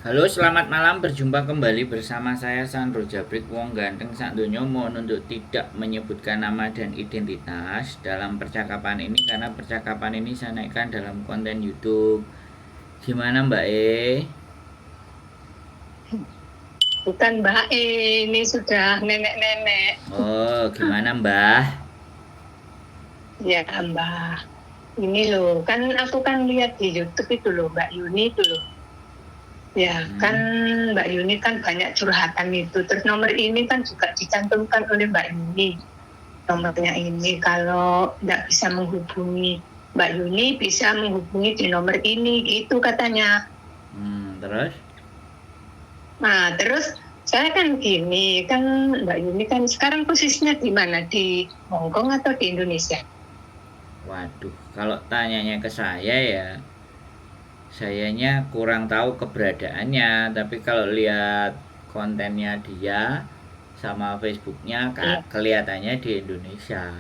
Halo, selamat malam. Berjumpa kembali bersama saya Sandro Jabrik Wong Ganteng sak donya. Mohon untuk tidak menyebutkan nama dan identitas dalam percakapan ini karena percakapan ini saya naikkan dalam konten YouTube. Gimana Mbak E? Bukan Mbak E, ini sudah nenek-nenek. Oh, gimana Mbah? Ya Mbak, ini loh, kan aku kan lihat di YouTube itu loh, Mbak Yuni itu loh. Ya kan Hmm, Mbak Yuni kan banyak curhatan itu. Terus nomor ini kan juga dicantumkan oleh Mbak Yuni. Nomornya ini kalau tidak bisa menghubungi Mbak Yuni bisa menghubungi di nomor ini gitu katanya. terus? Nah terus saya kan gini, kan Mbak Yuni kan sekarang posisinya di mana? Di Hongkong atau di Indonesia? Waduh, kalau tanyanya ke saya ya, sayanya kurang tahu keberadaannya. Tapi kalau lihat kontennya dia sama Facebooknya, Iya. kelihatannya di Indonesia.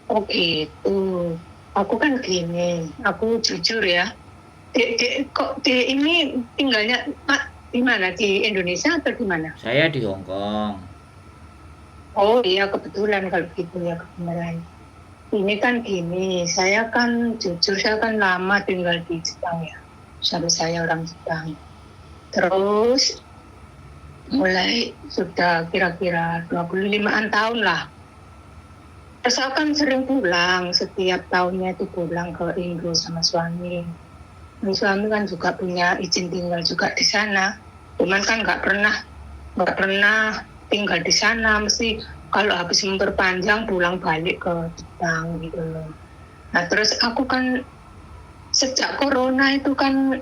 Oh gitu. Aku kan gini, aku jujur ya. Kok di ini tinggalnya Pak di mana? Di Indonesia atau di mana? Saya di Hong Kong. Oh iya kebetulan kalau gitu ya kebenaran. Ini kan gini, saya kan jujur saya kan lama tinggal di Jepang ya. Sampai saya orang Jepang. Terus mulai sudah kira-kira 25-an tahun lah. Terus aku kan sering pulang, setiap tahunnya itu pulang ke Indo sama suami. Suami kan juga punya izin tinggal juga di sana. Cuman kan nggak pernah tinggal di sana. Mesti kalau habis memperpanjang pulang balik ke Jepang gitu loh. Nah terus aku kan sejak corona itu kan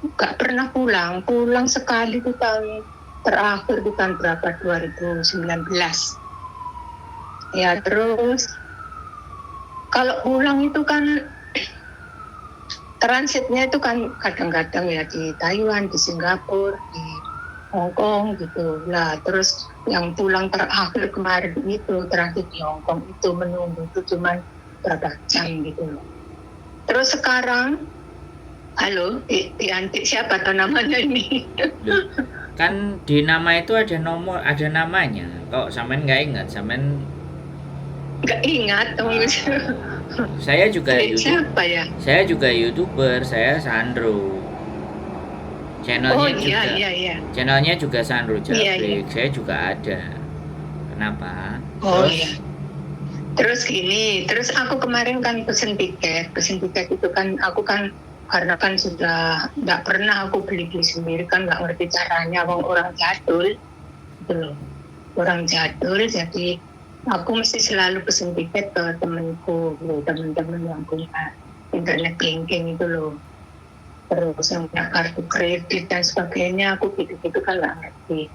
nggak pernah pulang. Pulang sekali itu tahun terakhir itu tahun berapa 2019. Ya terus kalau pulang itu kan transitnya itu kan kadang-kadang ya di Taiwan, di Singapura, di Hong Kong gitu. Lah terus yang pulang terakhir kemarin itu transit di Hong Kong itu menunggu itu cuma berapa jam gitu loh. Terus sekarang, halo, di antik siapa tuh namanya ini? Loh, kan di nama itu ada nomor, ada namanya. Kok sampean nggak ingat? Sampean Gak ingat, tunggu. ah, saya juga YouTube, Siapa ya? saya juga YouTuber, saya Sandro. Oh Channelnya iya, juga, iya, iya. channelnya juga Sandro Iya, iya. Jabrik. Saya juga ada. Kenapa? Oh Terus? iya. Terus gini, terus aku kemarin kan pesen tiket itu kan aku kan karena kan sudah nggak pernah aku beli-beli sendiri kan nggak ngerti caranya orang jadul gitu loh. Orang jadul jadi aku mesti selalu pesen tiket ke temenku, loh, temen-temen yang punya internet banking itu loh. Terus yang punya kartu kredit dan sebagainya aku gitu-gitu kan nggak ngerti.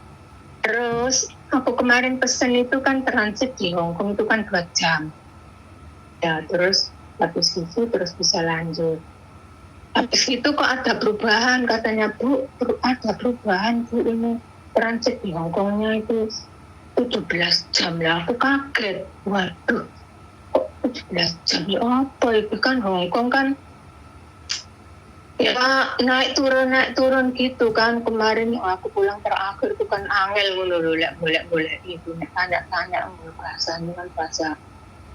Terus aku kemarin pesen itu kan transit di Hong Kong itu kan 2 jam. Ya, terus habis itu terus bisa lanjut. Habis itu kok ada perubahan katanya Bu, ada perubahan Bu ini transit di Hong Kongnya itu 17 jam lah. Aku kaget. Waduh, kok 17 jam ya apa itu kan Hong Kong kan ya naik turun gitu kan kemarin aku pulang terakhir itu kan angel ngono boleh itu tanya bahasanya kan bahasa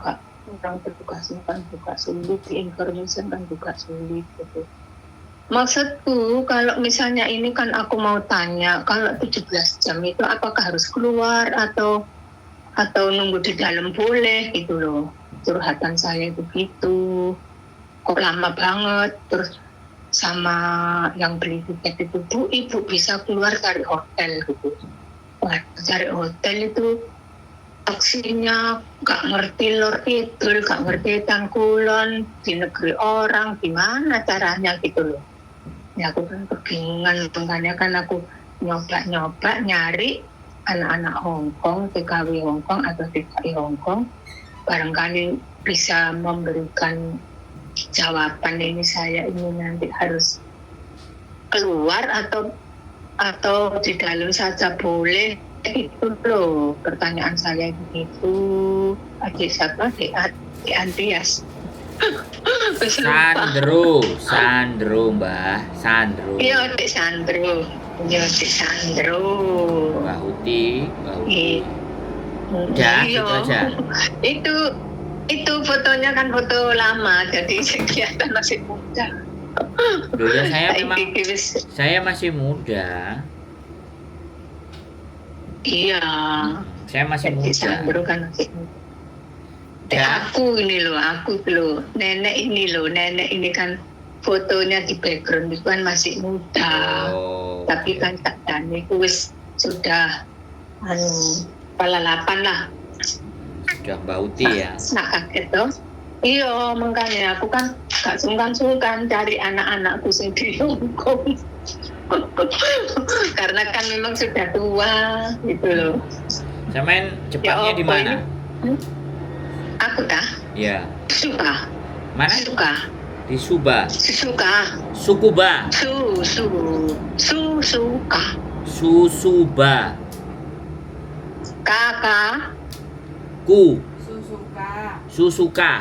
kak orang bertugasnya kan juga sulit di information kan juga sulit gitu. Maksudku kalau misalnya ini kan aku mau tanya kalau 17 jam itu apakah harus keluar atau nunggu di dalam boleh gitu loh. Curhatan saya itu gitu. Kok lama banget terus sama yang beli tiket itu Bu, ibu bisa keluar cari hotel gitu. Wah, cari hotel itu taksinya gak ngerti lor kidul, gak ngerti tangkulon di negeri orang, gimana caranya gitu loh. Ya aku kan kebingungan, makanya kan aku nyoba-nyoba nyari anak-anak Hong Kong, TKW Hong Kong atau TKI Hong Kong, barangkali bisa memberikan jawaban ini saya ini nanti harus keluar atau di dalam saja boleh itu pertanyaan saya begitu adik siapa adik Andreas Wis lupa. Sandro, Mbah, Sandro. Iya, Dik Sandro. Iya, Dik Sandro. Mbak Uti, Mbak Uti. Iya. Udah, Iya. gitu aja. Itu itu fotonya kan foto lama, jadi kelihatan masih muda. Loh ya Saiki wis saya masih muda. iya. Saya masih Jadi muda. Sandro kan masih muda. Ya. Aku ini loh, nenek ini kan fotonya di background itu kan masih muda. Oh. Tapi kan tak Dani itu wis sudah kepala 8 lah. Sudah Mbak Uti ya. Nak kaget toh. Iya, makanya aku kan gak sungkan-sungkan cari anak-anakku sing di Hongkong. Karena kan memang sudah tua gitu loh. Sampean Jepangnya Ya, di mana? Aku dah Ya. suka. Mana? Suka. Di Suba. Suka. Sukuba. Suka. Susuba. Kakak. Ku. Susuka. Susuka.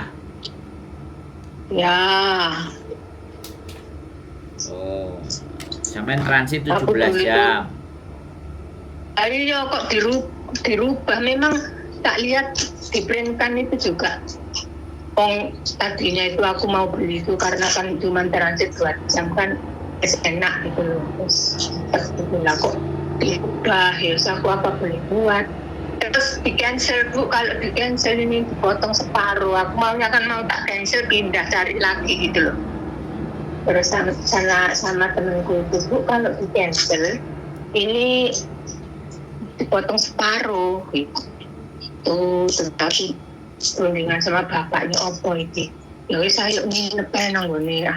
Ya. Oh. Sampean transit Aku 17 dulu jam. Ayo kok dirubah. Memang tak lihat di print kan itu juga. Tadinya itu aku mau beli itu karena kan cuma transit 2 jam kan enak gitu loh. Terus itu lah kok diubah ya aku apa boleh buat. Terus di cancel Bu, kalau di cancel ini dipotong separuh. Aku maunya kan mau tak cancel pindah cari lagi gitu loh. Terus sama temenku itu Bu, kalau di cancel ini dipotong separuh gitu. Tetapi perundingan sama bapaknya opo iki. Ya wis ayo nginep nang ngene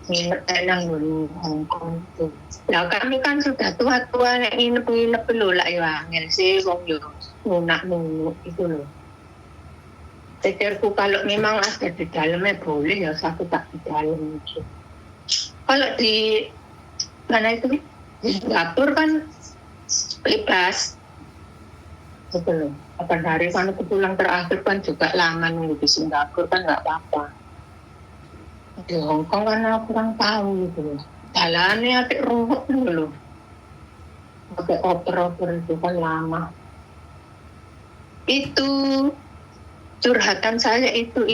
nginep nang ngene Hongkong itu. Lah kami kan sudah tua-tua nek nginep lho lah ya angel sih wong yo nunak itu loh. Pikirku kalau memang ada di dalamnya boleh ya aku tak di dalam itu. Kalau di mana itu di Singapura kan bebas. Betul loh. 8 hari kan aku pulang terakhir kan juga lama nunggu di Singapura kan nggak apa-apa. Di Hongkong kan aku kurang tahu gitu loh. Jalannya agak ruwet dulu. Pakai oper-oper itu kan lama. Itu curhatan saya itu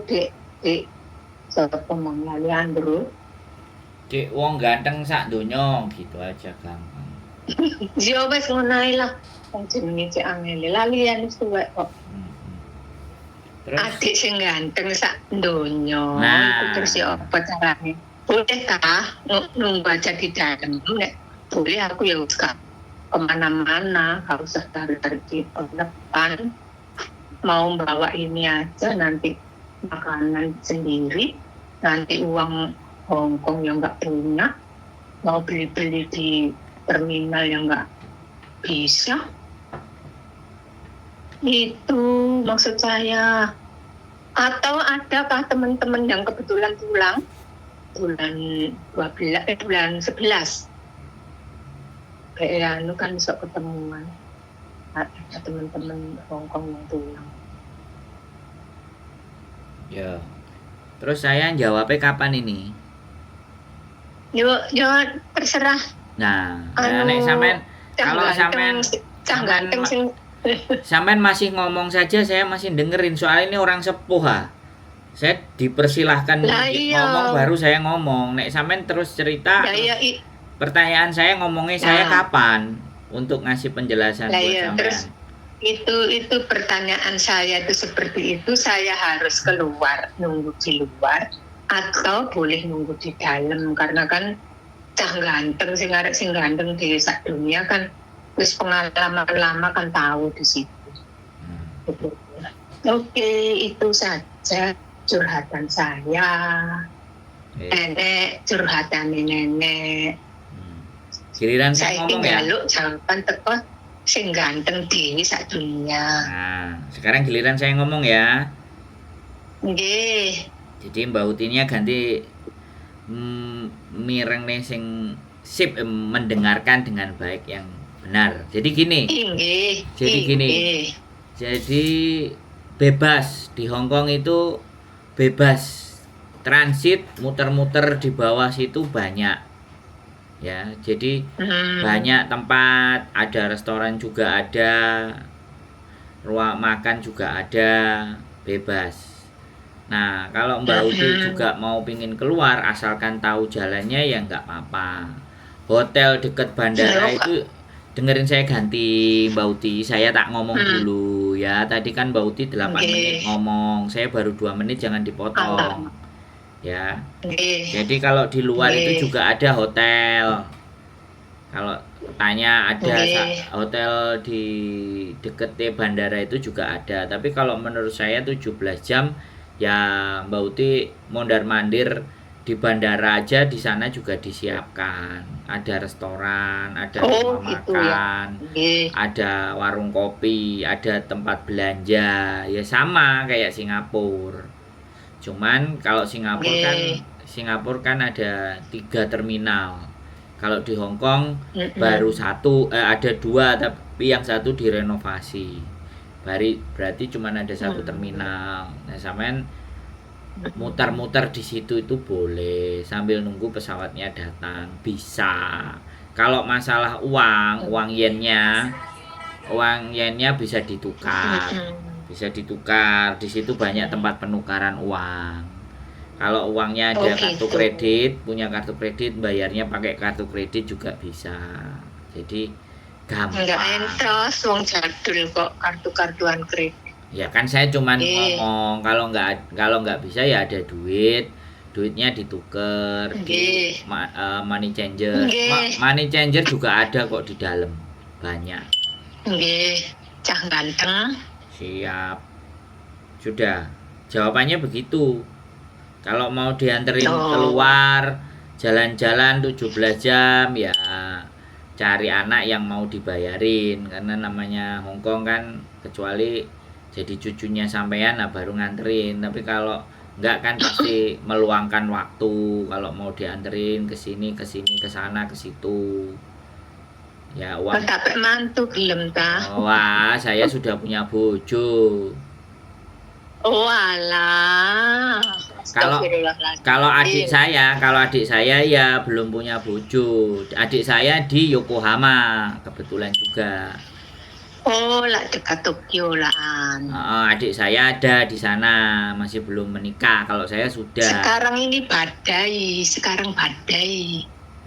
dek sobat pemangnya Leandro. Dek wong ganteng sak donya gitu aja gampang. Ya wes ngono ae lah. Wong jenenge cek angel lalian wis tuwek kok. Terus Adik sing ganteng sak donya. Nah. Iku terus ya apa carane? Boleh kah nunggu aja di dalam? Nek boleh aku ya gak kemana-mana, gak usah tarik-tarik di depan. Mau bawa ini aja, nanti makanan sendiri, nanti uang Hongkong yang nggak punya, mau beli-beli di terminal yang nggak bisa. Itu maksud saya. Atau adakah teman-teman yang kebetulan pulang bulan 11 kayak kan bisa ketemuan ada teman-teman Hongkong yang pulang. ya. Terus saya jawabnya kapan ini? Yo terserah. Nah, nek sampean kalau sampean masih ngomong saja saya masih dengerin soal ini orang sepuh ha. Saya dipersilahkan ngomong baru saya ngomong. Nek sampean terus cerita. Pertanyaan saya ngomongnya saya kapan untuk ngasih penjelasan buat sampean. Terus itu pertanyaan saya itu seperti itu, saya harus keluar nunggu di luar atau boleh nunggu di dalam karena kan cah ganteng sing ganteng di sak dunia kan wis pengalaman lama kan tahu di situ. Oke, itu saja curhatan saya. Nenek curhatan nenek. Giliran saya ngomong ya. Saya jawaban teko sing ganteng di sak dunia. Nah, sekarang giliran saya ngomong ya. Nggih. Jadi Mbak Utinya ganti mireng nih sing sip mendengarkan dengan baik yang benar. Jadi gini. Jadi bebas di Hongkong itu bebas transit, muter-muter di bawah situ banyak. Ya, jadi banyak tempat, ada restoran juga ada, ruang makan juga ada, bebas. Nah, kalau Mbak Uti juga mau pingin keluar, asalkan tahu jalannya ya nggak apa-apa. Hotel dekat bandara itu, dengerin saya ganti Mbak Uti, saya tak ngomong dulu ya. Tadi kan Mbak Uti 8 menit ngomong, saya baru 2 menit, jangan dipotong. Ya. Jadi kalau di luar itu juga ada hotel. Kalau tanya ada hotel di deket bandara itu juga ada. Tapi kalau menurut saya 17 jam ya Mbak Uti mondar-mandir di bandara aja, di sana juga disiapkan. Ada restoran, ada rumah makan, ada warung kopi, ada tempat belanja. Ya sama kayak Singapura. Cuman kalau Singapura kan ada 3 terminal. Kalau di Hong Kong baru ada 2, tapi yang satu direnovasi. Berarti cuma ada 1 terminal. Nah, sampean muter-muter di situ itu boleh sambil nunggu pesawatnya datang, bisa. Kalau masalah uang yennya bisa ditukar. Bisa ditukar. Di situ banyak tempat penukaran uang. Kalau uangnya ada kartu kredit, punya kartu kredit, bayarnya pakai kartu kredit juga bisa. Jadi gampang. Enggak entos, wong jadul kok kartu-kartuan kredit. Ya kan saya cuman ngomong, kalau nggak bisa ya ada duitnya ditukar di money changer. Money changer juga ada kok di dalam, banyak. Cah ganteng. Siap. Sudah, jawabannya begitu. Kalau mau dianterin keluar jalan-jalan 17 jam ya cari anak yang mau dibayarin, karena namanya Hongkong kan, kecuali jadi cucunya sampean nah baru nganterin. Tapi kalau enggak kan pasti meluangkan waktu kalau mau dianterin ke sini, ke sana, ke situ. Ya uang. Tapi mantu belum ta? Wah, saya sudah punya bojo. Oh alah. Kalau adik saya ya belum punya bojo. Adik saya di Yokohama kebetulan juga. Oh, lah dekat Tokyo lah. Adik saya ada di sana, masih belum menikah. Kalau saya sudah. Sekarang badai.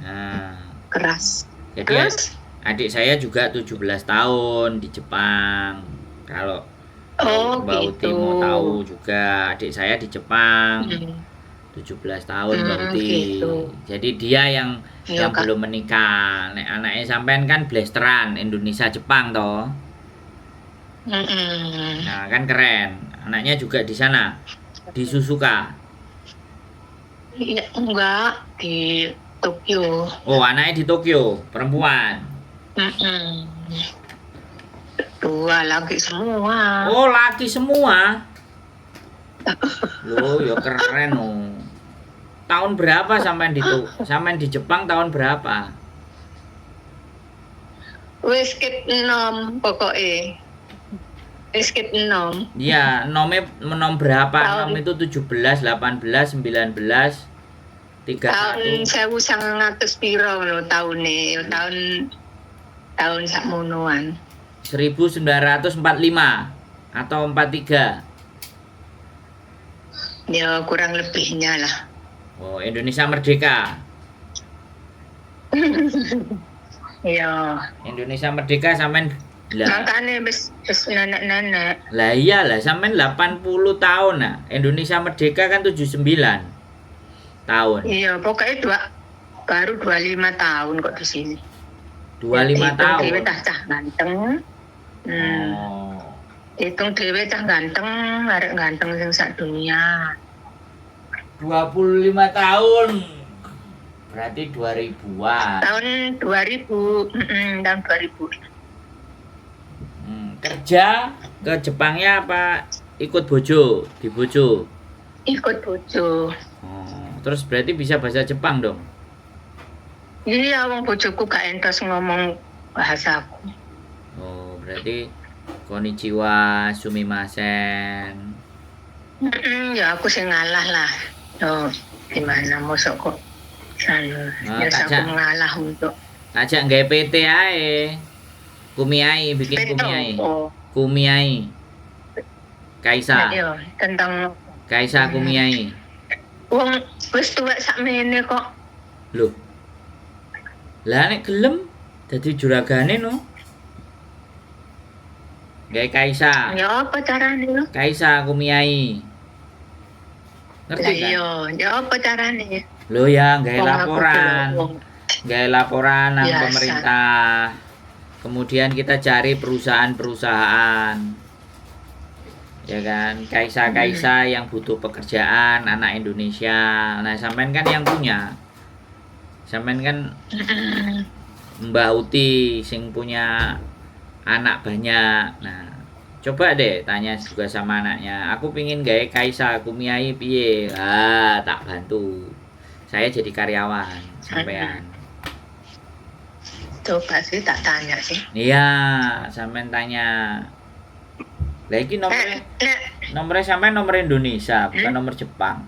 Nah, keras. Jadi adik saya juga 17 tahun di Jepang. Kalau Mbak Uti mau tahu juga, adik saya di Jepang 17 tahun Mbak Uti. Jadi dia yang belum menikah. Nek anaknya sampean kan blasteran Indonesia Jepang toh. Nah kan keren. Anaknya juga di sana, di Suzuka. Enggak, di Tokyo. Oh, anaknya di Tokyo, perempuan. Dua laki semua. Oh, laki semua. Loh, ya keren oh. Tahun berapa sampean di Jepang tahun berapa? Wis ket 6 pokoknya. Wis ket 6. Iya, nom berapa? Nom itu 17, 18, 19, 31. Tahun 1900 piro lho taune, tahun sakmonoan. 1945 atau 43? Ya kurang lebihnya lah. Oh, Indonesia merdeka. Iya. Indonesia merdeka sampean makanya wis nenek-nenek. Lah iyalah sampean 80 tahun nah. Indonesia merdeka kan 79 tahun. Iya, pokoknya baru 25 tahun kok di sini. 25 tahun. Dewe cah ganteng. Hitung dewe cah ganteng, arek ganteng sing sak dunia. 25 tahun. Berarti 2000-an. Tahun 2000, tahun 2000. Kerja ke Jepangnya apa ikut bojo, di bojo? Ikut bojo. Terus berarti bisa bahasa Jepang dong? Iya, wong bojoku gak entos ngomong bahasaku. Oh, berarti konnichiwa, sumimasen. Ya aku sih ngalah lah. Oh, gimana mosok kok Nah, ya tak aku jak mengalah untuk nggawe PT ae. Kumiai, bikin beto. kumiai. Oh, Kumiai. nah, Kaisa. yo tentang Kaisa Kumiai. wong wis tuwek sakmene kok. Loh, lah nek gelem dadi juragane no. Gawe Kaisa. Ya apa carane lo? Kaisa Kumiai. Ngerti Lah kan? iya, ya apa carane? Lo ya gawe Wong aku ki lho, laporan. wong Gawe laporan nang biasa. pemerintah. Kemudian kita cari perusahaan-perusahaan. Ya kan, Kaisa-kaisa yang butuh pekerjaan anak Indonesia. Nah, sampean kan yang punya. Sampean kan Mbah Uti sing punya anak banyak. Nah, coba deh tanya juga sama anaknya. Aku pingin gawe Kaisa Kumiai piye? Ah, tak bantu. Saya jadi karyawan sampean. Coba sih tak tanya sih. Iya, sampean tanya. Lah iki nomornya sampean nomor Indonesia, bukan nomor Jepang.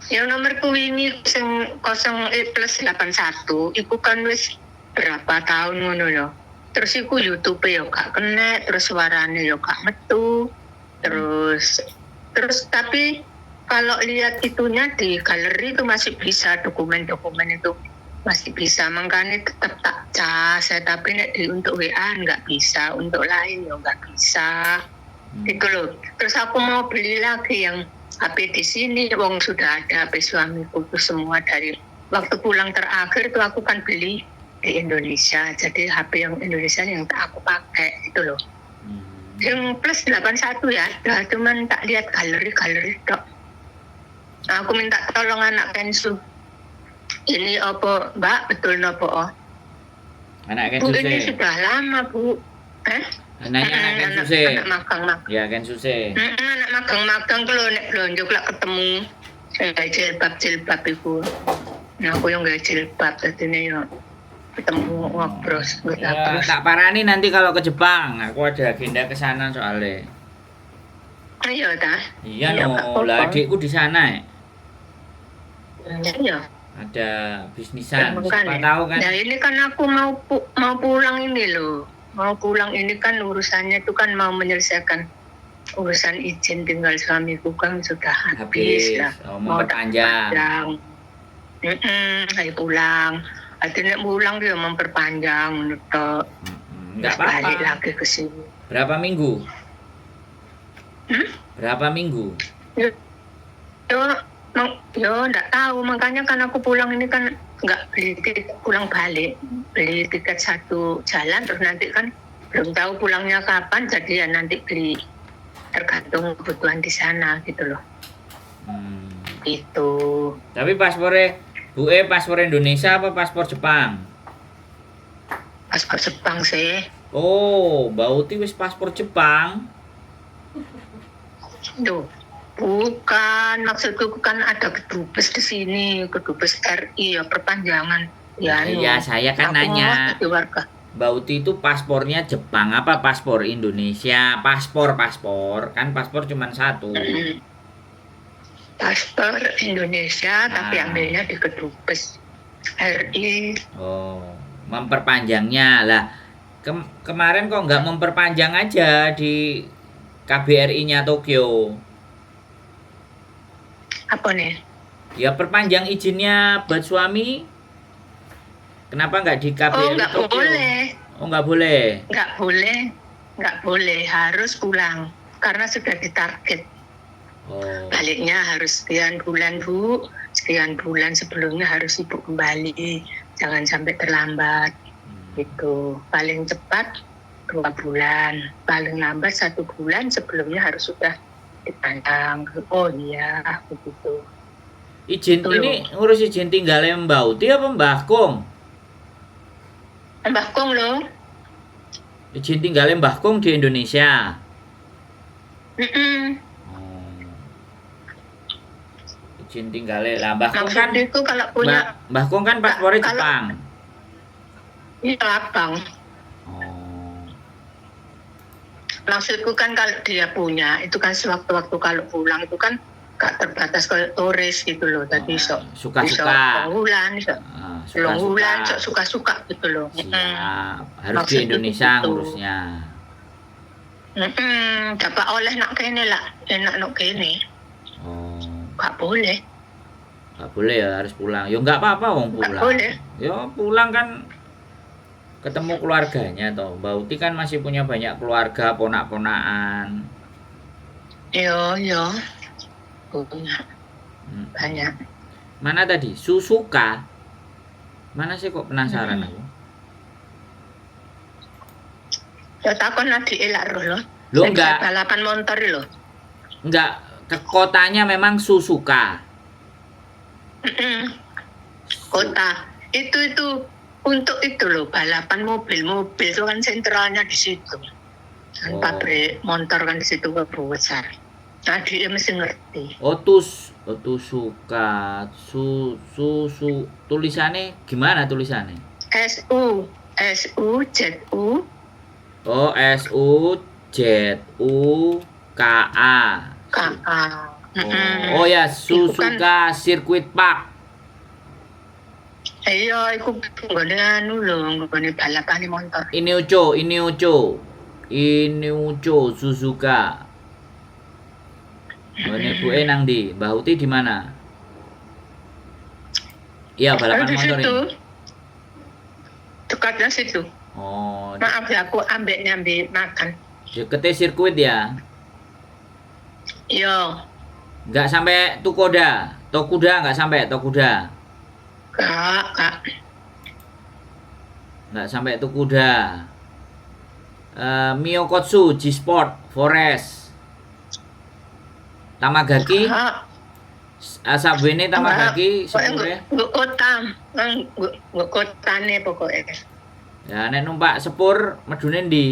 Yang nomorku ini sing 0+81 iku kan wis berapa tahun ngono ya. Terus iku YouTube ya gak kena, terus suarane ya gak metu. Terus tapi kalau lihat itunya di galeri itu masih bisa, dokumen-dokumen itu masih bisa, makanya tetap tak cas ya, tapi untuk WA nggak bisa, untuk lain ya nggak bisa. Gitu loh. Terus aku mau beli lagi yang HP di sini, wong sudah ada HP suamiku itu semua dari waktu pulang terakhir itu aku kan beli di Indonesia. Jadi HP yang Indonesia yang aku pakai itu loh. Yang +81 ya, cuman tak lihat galeri dok. Nah, aku minta tolong anak pensu. Ini apa Mbak, betul nopo? Anak Bu, Kensuse. ini sudah lama Bu. Anaknya anak Kensuse. Anak magang-magang. Ya Kensuse. Anak magang-magang kalau nek blonjo lah ketemu jilbab itu. Nah aku yang gak jilbab tadinya ya ketemu ngobros Ya, tak parani nanti kalau ke Jepang. Aku ada agenda ke sana soalnya. Iya dah. Iya no, lah adikku di sana ya. Iya. Ada bisnisan. Bukan, Siapa tahu kan. Nah ini kan aku mau pulang ini loh. Mau pulang ini kan urusannya itu kan mau menyelesaikan urusan izin tinggal suamiku kan sudah habis lah. Oh, mau perpanjang. Saya pulang. Akhirnya pulang dia memperpanjang untuk Enggak balik apa-apa. lagi ke sini. Berapa minggu? Berapa minggu? Yo, enggak tahu, makanya kan aku pulang ini kan nggak beli tiket pulang balik, beli tiket satu jalan, terus nanti kan belum tahu pulangnya kapan, jadi ya nanti beli tergantung kebutuhan di sana gitu loh. Itu. Tapi paspor Indonesia apa paspor Jepang? Paspor Jepang sih. Oh, Mbak Uti wis paspor Jepang. Duh, bukan, maksudku kan ada kedubes di sini, kedubes RI ya perpanjangan. Ya, Iya, saya kan nanya. warga. Mbak Uti itu paspornya Jepang apa paspor Indonesia? Paspor kan paspor cuma satu. Paspor Indonesia tapi ambilnya di kedubes RI. Oh, memperpanjangnya lah. Kemarin kok nggak memperpanjang aja di KBRI-nya Tokyo? Apa nih? Ya perpanjang izinnya buat suami. Kenapa nggak di KBRI nggak Tokyo? Boleh. Oh nggak boleh. Nggak boleh, harus pulang karena sudah ditarget. Oh. Baliknya harus sekian bulan Bu, sekian bulan sebelumnya harus Ibu kembali, jangan sampai terlambat. Gitu. Paling cepat 2 bulan, paling lambat 1 bulan sebelumnya harus sudah dipandang. Oh iya, begitu. Izin Betul. ini ngurus izin tinggalnya Mbak Uti apa Mbah Kong? Mbah Kong loh. Izin tinggalnya Mbah Kong di Indonesia. Izin tinggalnya lah Mbah Kong kan. Itu kalau punya Mbah Kong kan paspornya Jepang. Iya, Abang. maksudku kan kalau dia punya itu kan sewaktu-waktu kalau pulang itu kan gak terbatas ke turis gitu loh. Tadi suka-suka. Bulan, Suka-suka. suka-suka gitu loh. Siap. Harus di Maksudku Indonesia gitu. ngurusnya. Dapat oleh nak kene lah, enak nak kene. Oh, Gak boleh. nggak boleh ya, harus pulang. Ya nggak apa-apa wong Gak pulang. boleh. Ya pulang kan ketemu keluarganya toh. Mbak Uti kan masih punya banyak keluarga, ponak-ponakan. Yo. Punya Hmm. banyak. Mana tadi? Suzuka. Mana sih kok penasaran aku? Ya takon adik elak roh loh. Loh, Sing enggak. balapan motor loh. Enggak, ke kotanya memang Suzuka. Kota itu untuk itu loh balapan mobil itu kan sentralnya di situ. Kan Oh. pabrik motor kan di situ besar. Nah dia mesti ngerti. Suzuka. Tulisannya gimana tulisannya? SUZU Oh, SUZUKA. KA. Oh ya, Suzuka Circuit Park. Iya, iku nggone anu lho, nggone balapan motor. Inucho Suzuka. Ini Bu nang di, Mbak Uti di mana? Iya, balapan Di motor situ. ini. Dekatnya situ. Oh, Maaf ya, aku nyambi makan. deketnya sirkuit ya. Iya, Nggak sampai Tokuda nggak sampai Tokuda. kak. Nggak sampai Tokuda. Miyokotsu G-Sport Forest. Tamagaki. Kak. Subway ini Tamagaki sepure. Nggak kotane pokoknya. Ya nek numpak sepur medune ndi?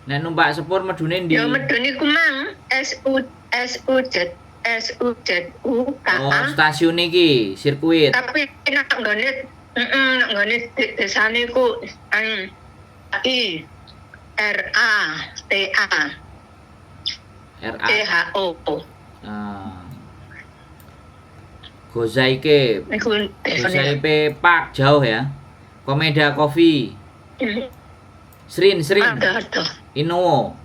Nek numpak sepur medune ndi? Ya medoni ku mang SUZU Oh, KA. stasiun iki, sirkuit. Tapi nak nggone desane ku I RATA RA. THO. Gozaike. Iku Gozaike Park jauh ya. Komeda Coffee. Srin. ada. Inno.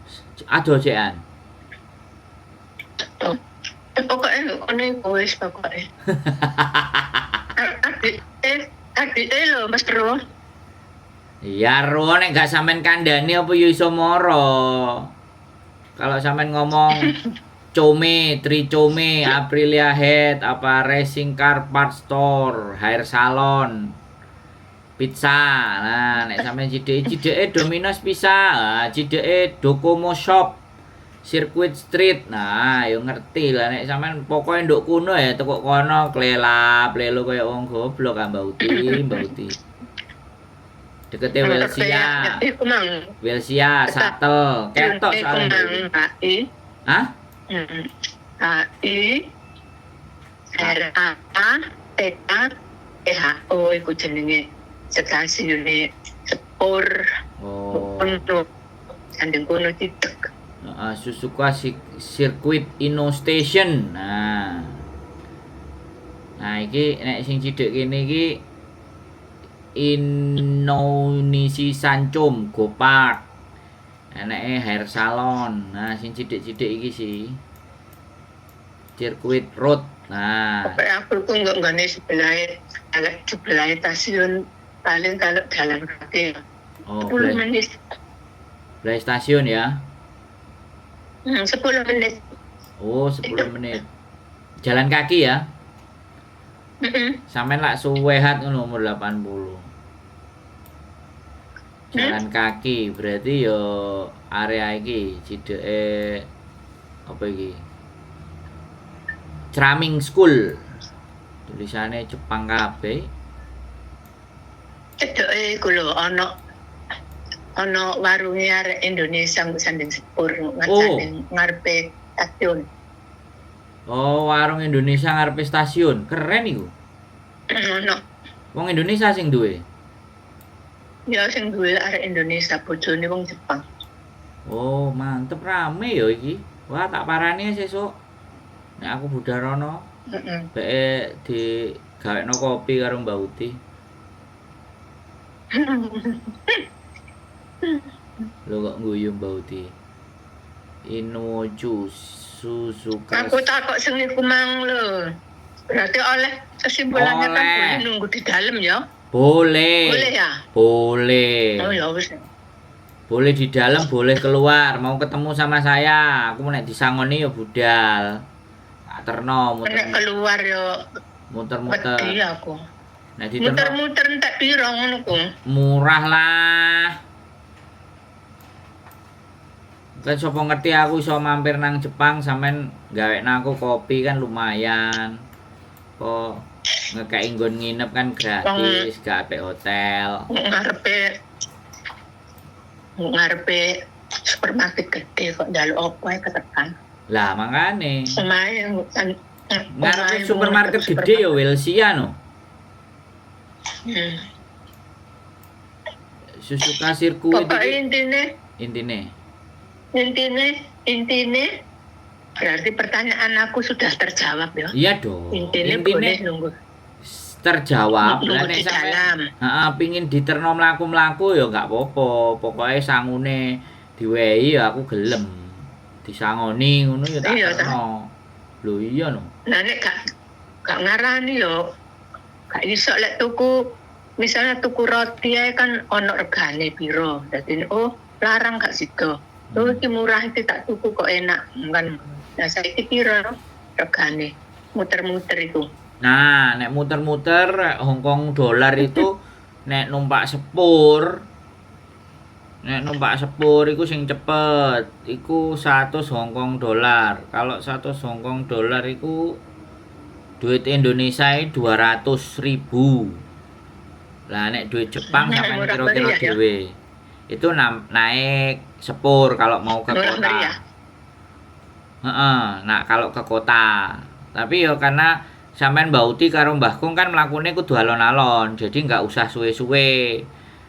Ado cekan. Pokoknya ini wis pokoknya. Adik lo Mas Bro. Ya ro nek gak sampean kandhani apa ya iso moro. Kalau sampean ngomong Tricome, Aprilia Head, apa Racing Car Part Store, Hair Salon, Pizza. Nah, nek sampean cideke Domino's Pizza, cideke Docomo Shop, Circuit Street. Nah, yo ngerti lah nek sampean pokoke nduk kuno ya teko kono klelap-lelo kaya wong goblok Mbak Uti. Dekete Welsia, Satel, ketok soalnya. Hah? AI RATHO iku jenenge stasiune sepur. Untuk sandeng kono titik. Suzuka Circuit Inno Station. Nah, iki nek sing cidhek kene iki Indonesia Sancum Go Park. Enake Hair Salon. Nah, sing cidhek-cidhek iki sih. Circuit Road. Nah, Aku tuh nggak sebelah stasiun paling kalau jalan kaki. oh, 10 menit. Belai stasiun ya. 10 menit. Oh, 10 menit. Jalan kaki ya. Sampean lak suwehat ngono umur 80. Jalan kaki berarti yo area iki cideke apa iki? Craming School. Tulisannya Jepang kabeh. Cedoke iku lho ana warunge arek Indonesia nggo sanding sepur ngajane ngarepe stasiun. Oh, warung Indonesia ngarepe stasiun. Keren iku. Ono. Wong Indonesia sing duwe. Ya sing duwe arek Indonesia bojone wong Jepang. Oh, mantep rame ya iki. Wah, tak parani sesuk. Nek aku budal rono, Heeh. beke digawekno kopi karo Mbak Uti. Lho kok guyu Mbak Uti. Inuju Suzuka. Aku takok sing niku mang lho. Berarti oleh kesimpulannya kan Oleh. boleh nunggu di dalam ya? Boleh. Boleh ya? Boleh. Oh ya wis. Boleh di dalam, boleh keluar. Mau ketemu sama saya. Aku nek disangoni ya budal. Tak terno Nek keluar yo muter-muter. wedi aku. Nek diterno Muter-muter entek piro ngono ku. murah lah. Kan sapa ngerti aku iso mampir nang Jepang sampean gawekna aku kopi kan lumayan. Kok ngekei nggon nginep kan gratis, gak ape hotel. Ngarepe supermarket gede kok njaluk opo ae ketekan. Lah makane Omahe ngarepe supermarket gede ya Welsia no. Suzuka sirkuit Pokoknya intine. intine berarti pertanyaan aku sudah terjawab ya. Iya dong. Intine boleh nunggu terjawab. Lah di nek sampean dalam. heeh pingin diterno mlaku-mlaku ya gak apa-apa. Pokoke sangune diwehi ya aku gelem. Disangoni ngono ya tak Iya, terno. Lho iya no. Nah nek gak ngarani yo gak iso lek tuku misalnya tuku roti ae kan ono regane piro. Dadi oh larang gak sida. Oh iki murah iki tak tuku kok enak kan. Nah saiki piro regane muter-muter itu. Nah, nek muter-muter Hongkong dolar itu nek numpak sepur iku sing cepet iku 100 Hongkong dolar. Kalau 100 Hongkong dolar iku duit Indonesia 200.000. Lah nek duit Jepang Nek sampean murah kira-kira meriah ya? dhewe. Itu naik sepur kalau mau ke Murah kota. meriah. Heeh, nah kalau ke kota. Tapi ya karena sampean Mbak Uti karo Mbah Kung kan mlakune kudu alon-alon. Jadi nggak usah suwe-suwe.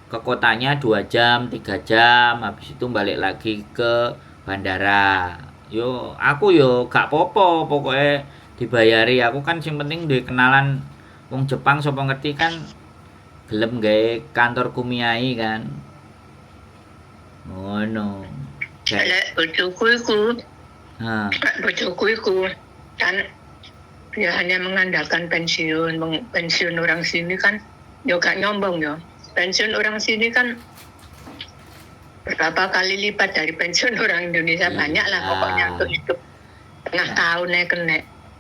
Ke kotanya 2 jam, 3 jam, habis itu balik lagi ke bandara. Yo, aku yo gak popo, pokoknya dibayari. Aku kan sing penting duwe kenalan wong Jepang sapa ngerti kan gelem gawe kantor kumiai kan. Ngono. Lek bojoku iku kan dia hanya mengandalkan pensiun orang sini kan yo gak nyombong yo. Pensiun orang sini kan berapa kali lipat dari pensiun orang Indonesia. Iya. Banyak lah pokoknya untuk hidup tengah tahunnya kena.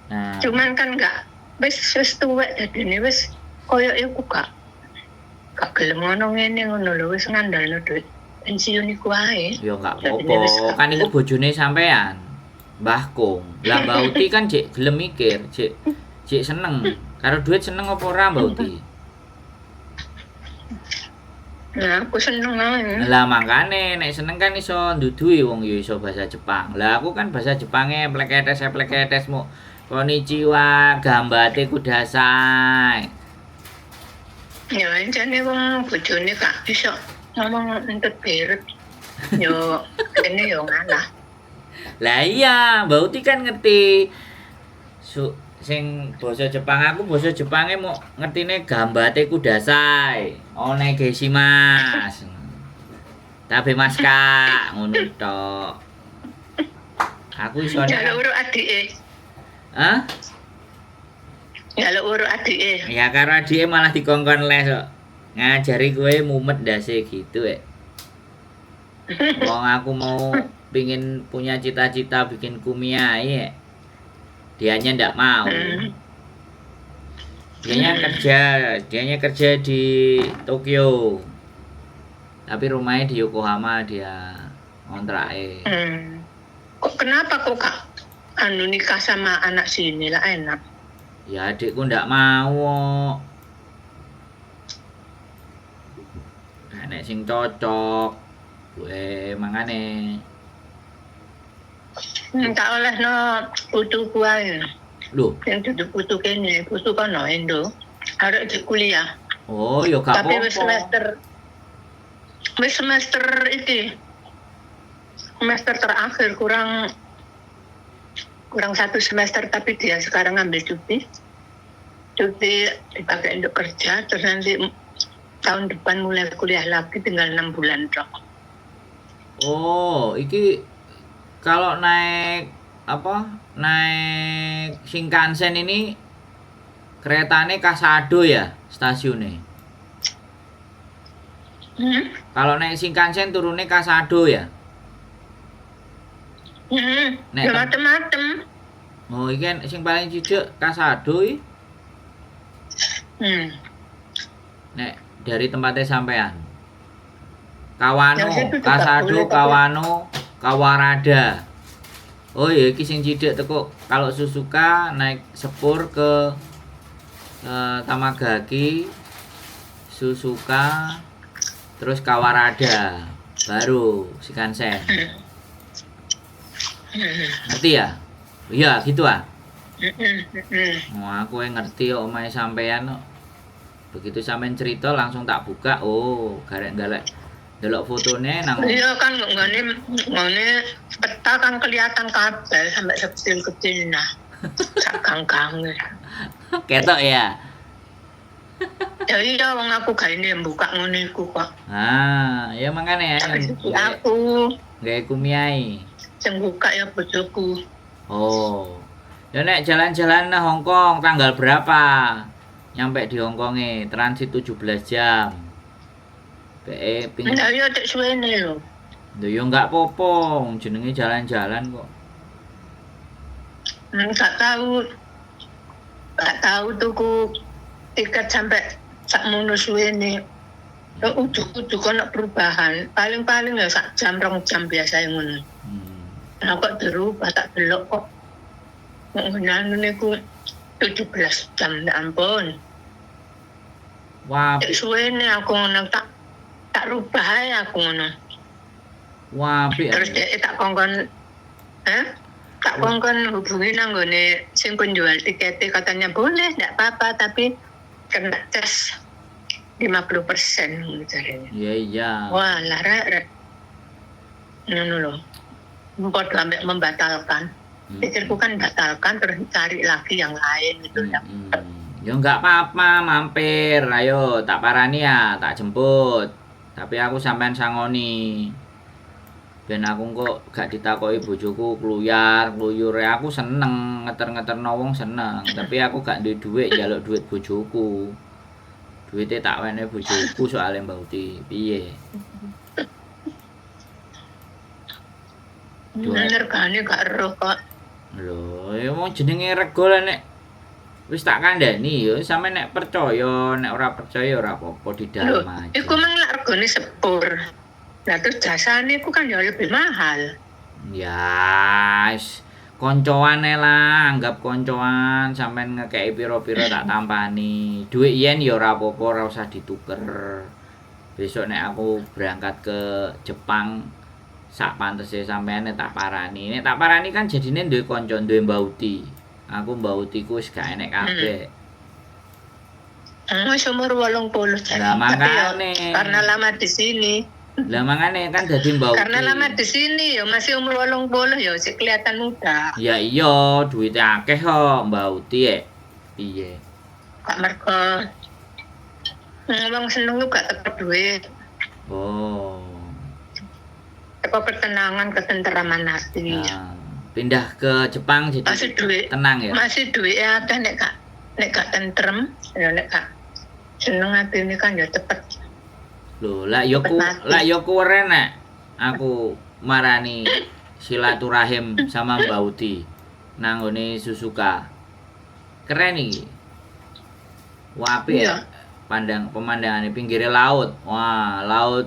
Nah, Cuman kan gak wis tuwek dadine wis koyo iku gak gelem ngono ngene ngono lho wis ngandalno duit pensiun iku ae. yo gak apa-apa. Kan iku bojone sampean. Mbah Kung. Lah Mbak Uti kan jek gelem mikir, jek seneng. Karo duit seneng apa ora Mbak Uti? Nah, aku seneng ae. Lah makane nek seneng kan iso ndudui wong yo iso bahasa Jepang. Lah aku kan bahasa Jepange pleketes mu. Konnichiwa, gambate kudasai. Ya jane wong bojone gak iso ngomong entet beret. Yo kene yo ngalah. Lah iya, Mbak Uti kan ngerti. Sing basa Jepang aku basa Jepange mau ngertine gambate kudasai. Onegaishimasu. Tabemaska ngono tok. Aku iso Jaluk urut adike. Hah? Jaluk urut adike. Ya karo adike malah dikongkon les kok. Ngajari kowe mumet ndase gitu Wong aku mau pingin punya cita-cita bikin kumiai dianya ndak mau. Dianya kerja di Tokyo. Tapi rumahnya di Yokohama dia ngontrak. Kok kenapa kok kak nikah sama anak sini lah enak? Ya adikku ndak mau. Nek sing cocok gue mangane. Tak oleh no putu kuai. Loh, Yang duduk putu kene, putu kan no Indo. Harus di kuliah. oh ya gak Tapi apa-apa. wis semester Wis semester ini, semester terakhir kurang 1 semester, tapi dia sekarang ngambil cuti dipakai untuk kerja, terus nanti tahun depan mulai kuliah lagi, tinggal 6 bulan dok. Oh, iki kalau naik Shinkansen ini keretanya Kasado ya stasiunnya. Kalau naik Shinkansen turunnya Kasado ya. Nek Ya macem-macem. Oh, iki sing paling cicik Kasado iki. Nek dari tempatnya sampean. Kawano, Ya, situ juga Kasado, boleh, tapi- Kawano, Kawarada. Oh iya, iki sing cicik teko kalau Suzuka naik sepur ke Tamagaki, Suzuka, terus Kawarada, baru Shinkansen. Ngerti ya? Iya, gitu ah. Oh, aku yang ngerti kok omahe sampean kok. Begitu sampean cerita langsung tak buka. Oh, garek-garek delok fotone nang. Iya kan ngene peta kan kelihatan kabel sampai kecil-kecil nah. Sak kangkange. Ketok ya. Ya iya wong aku gak ini buka ngene iku kok. Ah, ya makane ya. Aku Gawe kumiai. sing buka ya bojoku. Oh. Ya nek jalan-jalan nang Hong Kong tanggal berapa? Nyampe di Hong Konge, transit 17 jam. Nah iya cek suwene lho. Lho ya enggak apa-apa, jenenge jalan-jalan kok. Gak tahu tuku tiket sampai sakmono suwene. Ya ujuk-ujuk ana perubahan. Paling-paling ya sak jam 2 jam biasa ngono. Nah kok dirubah tak delok kok. Ngono niku 17 jam ya ampun. Wah, Cek suwene aku ngono tak rubah ae aku ngono. wah, Terus dia tak kongkon tak kongkon hubungi nang nggone sing penjual tiketnya, katanya boleh enggak apa-apa tapi kena tes 50% misalnya. Iya. Wah, lara ngono lho. Mbok sampai membatalkan. Pikirku kan batalkan terus cari lagi yang lain gitu ya. Ya enggak apa-apa, mampir. Ayo, tak parani ya, tak jemput. Tapi aku sampean sangoni. Ben aku kok gak ditakoki bojoku kluyur aku seneng ngeter-ngeterno wong seneng, tapi aku gak duwe dhuwit njaluk dhuwit bojoku. Duwite tak wene bojoku soalnya Mbak Uti. Piye? Regane gak ero kok. Lho, ya mau jenenge rego lah nek wis tak kandhani ya sampe nek percaya, nek ora percaya ora apa-apa di Lho, dalam aja. iku mang lak regane sepur. Nah terus jasane iku kan ya lebih mahal. Ya, koncoan lah, anggap koncoan sampean ngekeki pira-pira tak tampani. Duit yen ya ora apa-apa, ora usah dituker. Besok nek aku berangkat ke Jepang sak pantese sampean tak parani. Nek tak parani kan jadine duwe kanca, duwe Mbak Uti. Aku Mbak Uti ku wis gak enek kabeh. Wis umur 80 jadi. Lah, Tapi makane. ya, karena lama di sini. Lah mangane kan dadi Mbak Uti. Karena lama di sini ya masih umur 80 ya sih kelihatan muda. Ya iya, duwite akeh kok Mbak Uti piye. Kak mergo wong seneng gak tetep duit. Oh. Teko ketenangan, ketenteraman hati. Nah, pindah ke Jepang jadi Masih duit. tenang ya. Masih duit ya ada nek gak tentrem, ya nek gak seneng atine kan ya cepet. Loh, lah yo kuweren nek aku marani silaturahim sama Mbak Uti nang ngone Suzuka. Keren iki. Wah, apik ya. Pemandangannya pinggirnya laut. Wah, laut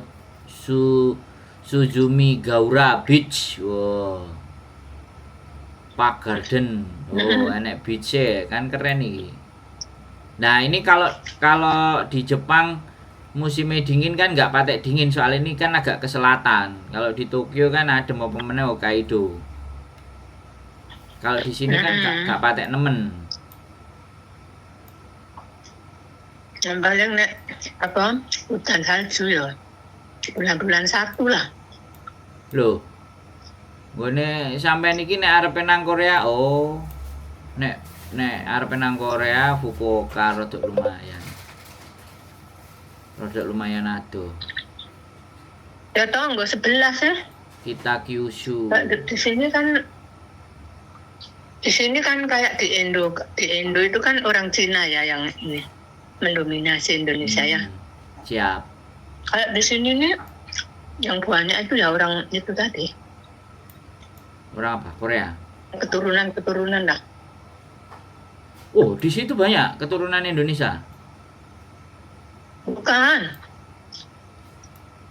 Suzumi Gaura Beach. Wow. Park Garden. Oh, enek beach kan keren iki. Nah, ini kalau di Jepang musimnya dingin kan nggak patek dingin, soal ini kan agak ke selatan. Kalau di Tokyo kan ada mau pemenang Hokkaido. Kalau di sini kan gak patek nemen. Yang paling nek hutan salju ya. bulan-bulan 1 lah. Lho. Nggone sampean iki nek arepe nang Korea, oh. Nek arepe nang Korea Fukuoka rada lumayan. Rada lumayan adoh. Ya toh nggak 11 ya. Kita Kyushu. Di sini kan kayak di Indo itu kan orang Cina ya yang ini mendominasi Indonesia ya. Siap. Kayak di sini nih yang banyak itu ya orang itu tadi. Orang apa? Korea. Keturunan lah. Oh, di situ banyak keturunan Indonesia. Bukan.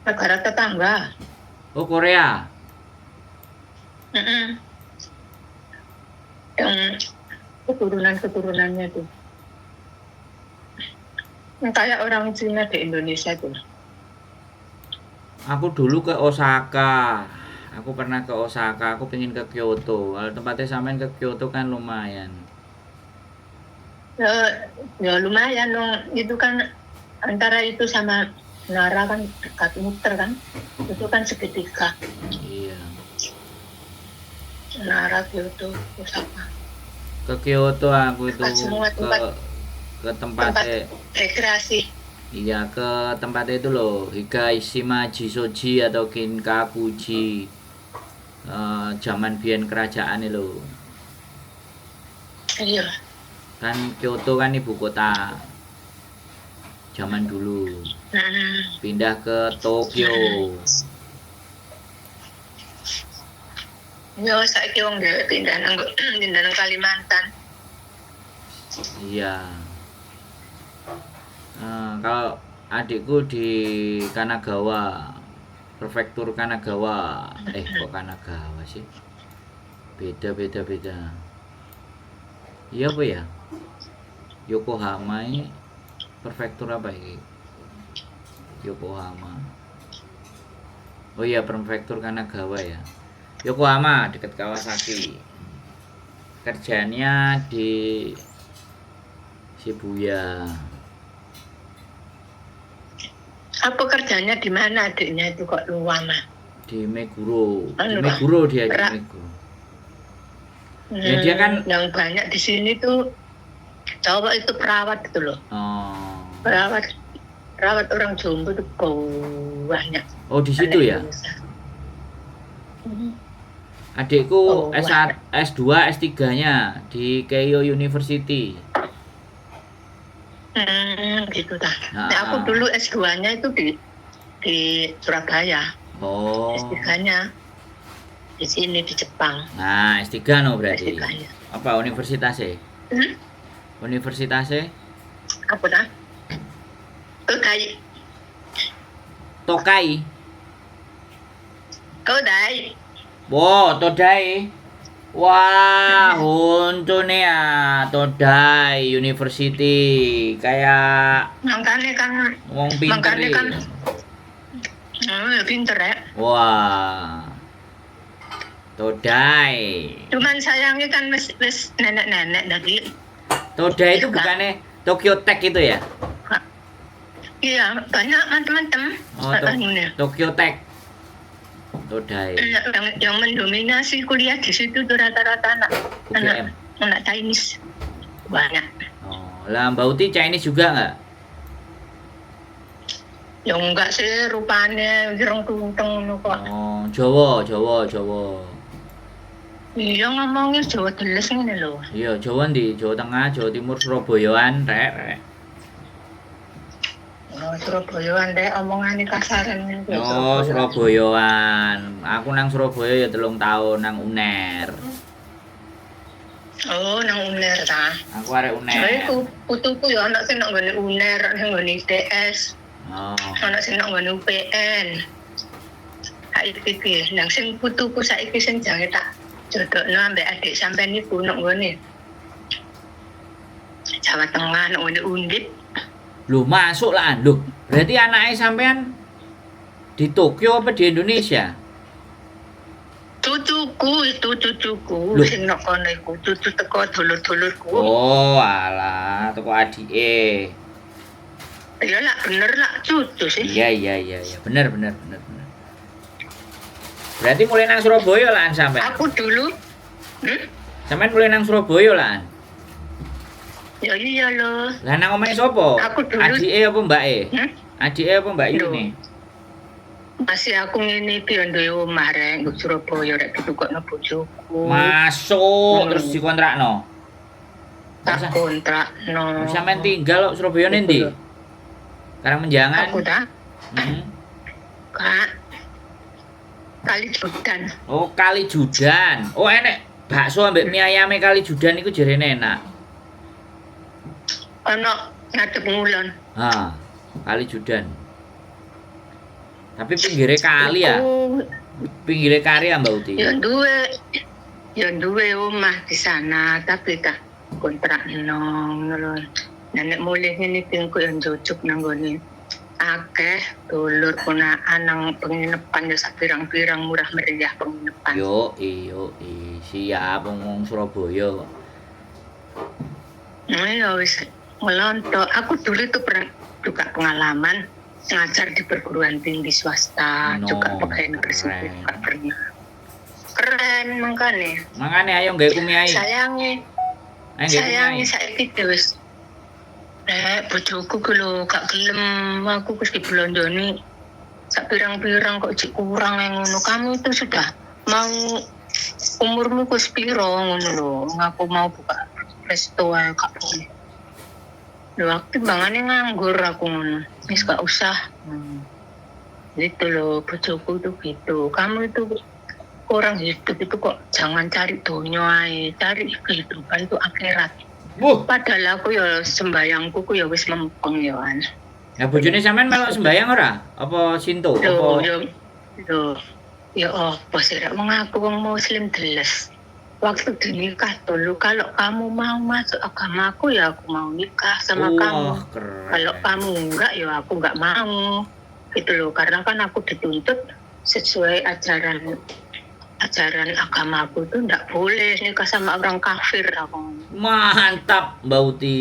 Negara tetangga. Oh, Korea. Mm-mm. Yang keturunannya tuh. Kayak orang Cina di Indonesia tuh. Aku dulu ke Osaka. Aku pernah ke Osaka, aku pengen ke Kyoto. Kalau tempatnya sampean ke Kyoto kan lumayan. Ya lumayan dong. Itu kan antara itu sama Nara kan dekat muter kan. Itu kan seketika. Iya. Nara, Kyoto, Osaka. Ke Kyoto aku itu Semua ke tempatnya. Rekreasi. Iya, ke tempatnya itu loh, Higaishima Jisoji atau Kinkakuji. Zaman biyen kerajaan itu loh. Iya. Kan Kyoto kan ibu kota zaman dulu. Pindah ke Tokyo. Ya saiki wong dhewe pindah nang Kalimantan. Iya. Kalau adikku di Kanagawa, prefektur Kanagawa. Kok Kanagawa sih? Beda. Iya apa ya? Yokohama ini prefektur apa ini? Yokohama. Oh iya, prefektur Kanagawa ya. Yokohama dekat Kawasaki. Kerjanya di Shibuya. Apa kerjanya di mana adiknya itu kok lama? Di Meguro. Di Meguro dia di Meguro. Ya dia kan yang banyak di sini tuh cowok itu perawat gitu loh. Oh. Perawat orang Jombo tuh banyak. Oh, di situ ya? Adikku S2, S3-nya di Keio University. Gitu dah. Nah, aku dulu S2-nya itu di Surabaya. Oh. S3-nya di sini di Jepang. Nah, S3 no berarti. S3-nya. Apa universitasnya? Universitasnya? Apa dah? Tokai. Wow, Todai. Wah, untune ya Todai University kayak makanya kan wong pinter pinter ya. Wah. Todai. Cuman sayangnya kan wis nenek-nenek lagi. Todai itu bukannya Tokyo Tech itu ya? Iya, banyak macam-macam. Oh, Tokyo Tech. Todai. Yang mendominasi kuliah di situ tuh rata-rata anak Chinese banyak. Oh, lah Mbak Uti Chinese juga nggak? Ya enggak sih, rupanya jereng tunteng kok. Oh, Jawa. Iya ngomongnya Jawa teles ini loh. Iya, Jawa di Jawa Tengah, Jawa Timur, Surabayaan, rek. Oh, Surabayaan deh omongannya kasaran. Oh, Surabayaan. Aku nang Surabaya ya 3 tahun nang UNER. Oh, nang UNER ta. Aku arek UNER. Aku putuku ya anak sing nang ngene UNER, nang ngene ITS. Oh. Anak sing nang ngene UPN. Iki nang sing putuku saiki sing jange tak jodohno ambek adik sampean niku nang ngene. Jawa Tengah nang ngene Undip. Loh, masuk lah. Loh, berarti anaknya sampean di Tokyo apa di Indonesia? Cucuku sing nang kono iku cucu teko dulur-dulurku. Oh, alah, teko adike. Ya lah bener lah cucu sih. Iya. Bener. Berarti mulai nang Surabaya lah sampean. Aku dulu, Sampean mulai nang Surabaya lah. ya iya loh. Lah nang omahe sapa? Aku dulu- Adike apa mbake? Hmm? Adike apa Mbak Yuni? Masih aku ngene iki yo duwe omah rek nggo Surabaya rek ditukokno bojoku. Masuk terus dikontrakno. Tak kontrakno. Sampean tinggal kok Surabaya ndi? Karangmenjangan. Aku tak, Hmm. Kak. Kali Jodan. Oh, Kali Judan. Oh, enek bakso ambek mie ayame Kali Judan iku jarene enak. Ono ngadep ngulon. Ha, Kali Judan. Tapi pinggire kali ya. Aku Pinggire kali ya Mbak Uti. ya duwe omah di sana tapi tak kontrakno ngono. Nek mulih ngene iki engko yo njujug nang ngene. Akeh dulur ponaan nang penginapan ya sak pirang-pirang murah meriah penginapan. Yo, siap wong Surabaya kok. Nah, ya wis ngelontok. Aku dulu tuh pernah juga pengalaman ngajar di perguruan tinggi swasta, No, juga pegawai negeri sipil keren. juga pernah. Keren makanya. Mangane ayo nggawe kumiai. Sayangi Ayo nggawe kumiai. saiki wis. Bojoku ku lho gak gelem, aku wis diblonjoni sak pirang-pirang kok cik kurang yang ngono. Kamu itu sudah mau umurmu wis piro ngono lho. Ngaku mau buka resto ae gak boleh. Lho aku timbangane nganggur aku ngono. Wis gak usah. Gitu loh, bojoku tuh gitu. Kamu itu orang hidup itu kok jangan cari dunia ae, cari kehidupan itu akhirat. Padahal aku ya sembayangku ku ya wis mempeng ya an. Ya bojone sampean melok sembayang ora? Apa Sinto? Loh, Apa ya apa sih rek mengaku wong muslim deles. Waktu dinikah dulu kalau kamu mau masuk agamaku ya aku mau nikah sama kamu. Wah, keren. Kalau kamu enggak ya aku enggak mau. Gitu loh, karena kan aku dituntut sesuai ajaran agamaku itu enggak boleh nikah sama orang kafir aku. Mantap Mbak Uti.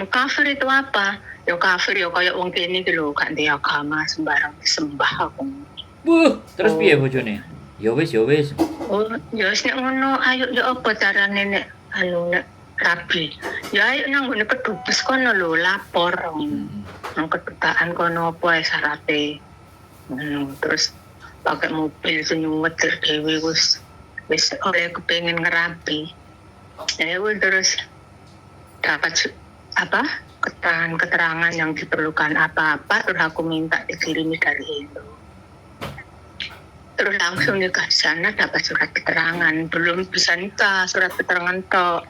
Kafir itu apa? Ya kafir ya kayak wong kene iki lho, gak ndek agama sembarang disembah aku. Terus piye bojone? Ya wis. Oh, ya wis nek ngono, ayo ya apa carane nek nek rabi. Ya ayo nang ngene kedubes kono lho lapor. Nang kedutaan kono apa syarate. Terus pakai mobil senyumet dhewe wis oleh kepengin ngerapi. Ya wis terus dapat keterangan yang diperlukan apa-apa terus aku minta dikirimi dari Indo. Terus langsung nikah di sana dapat surat keterangan, belum bisa nikah, surat keterangan tok.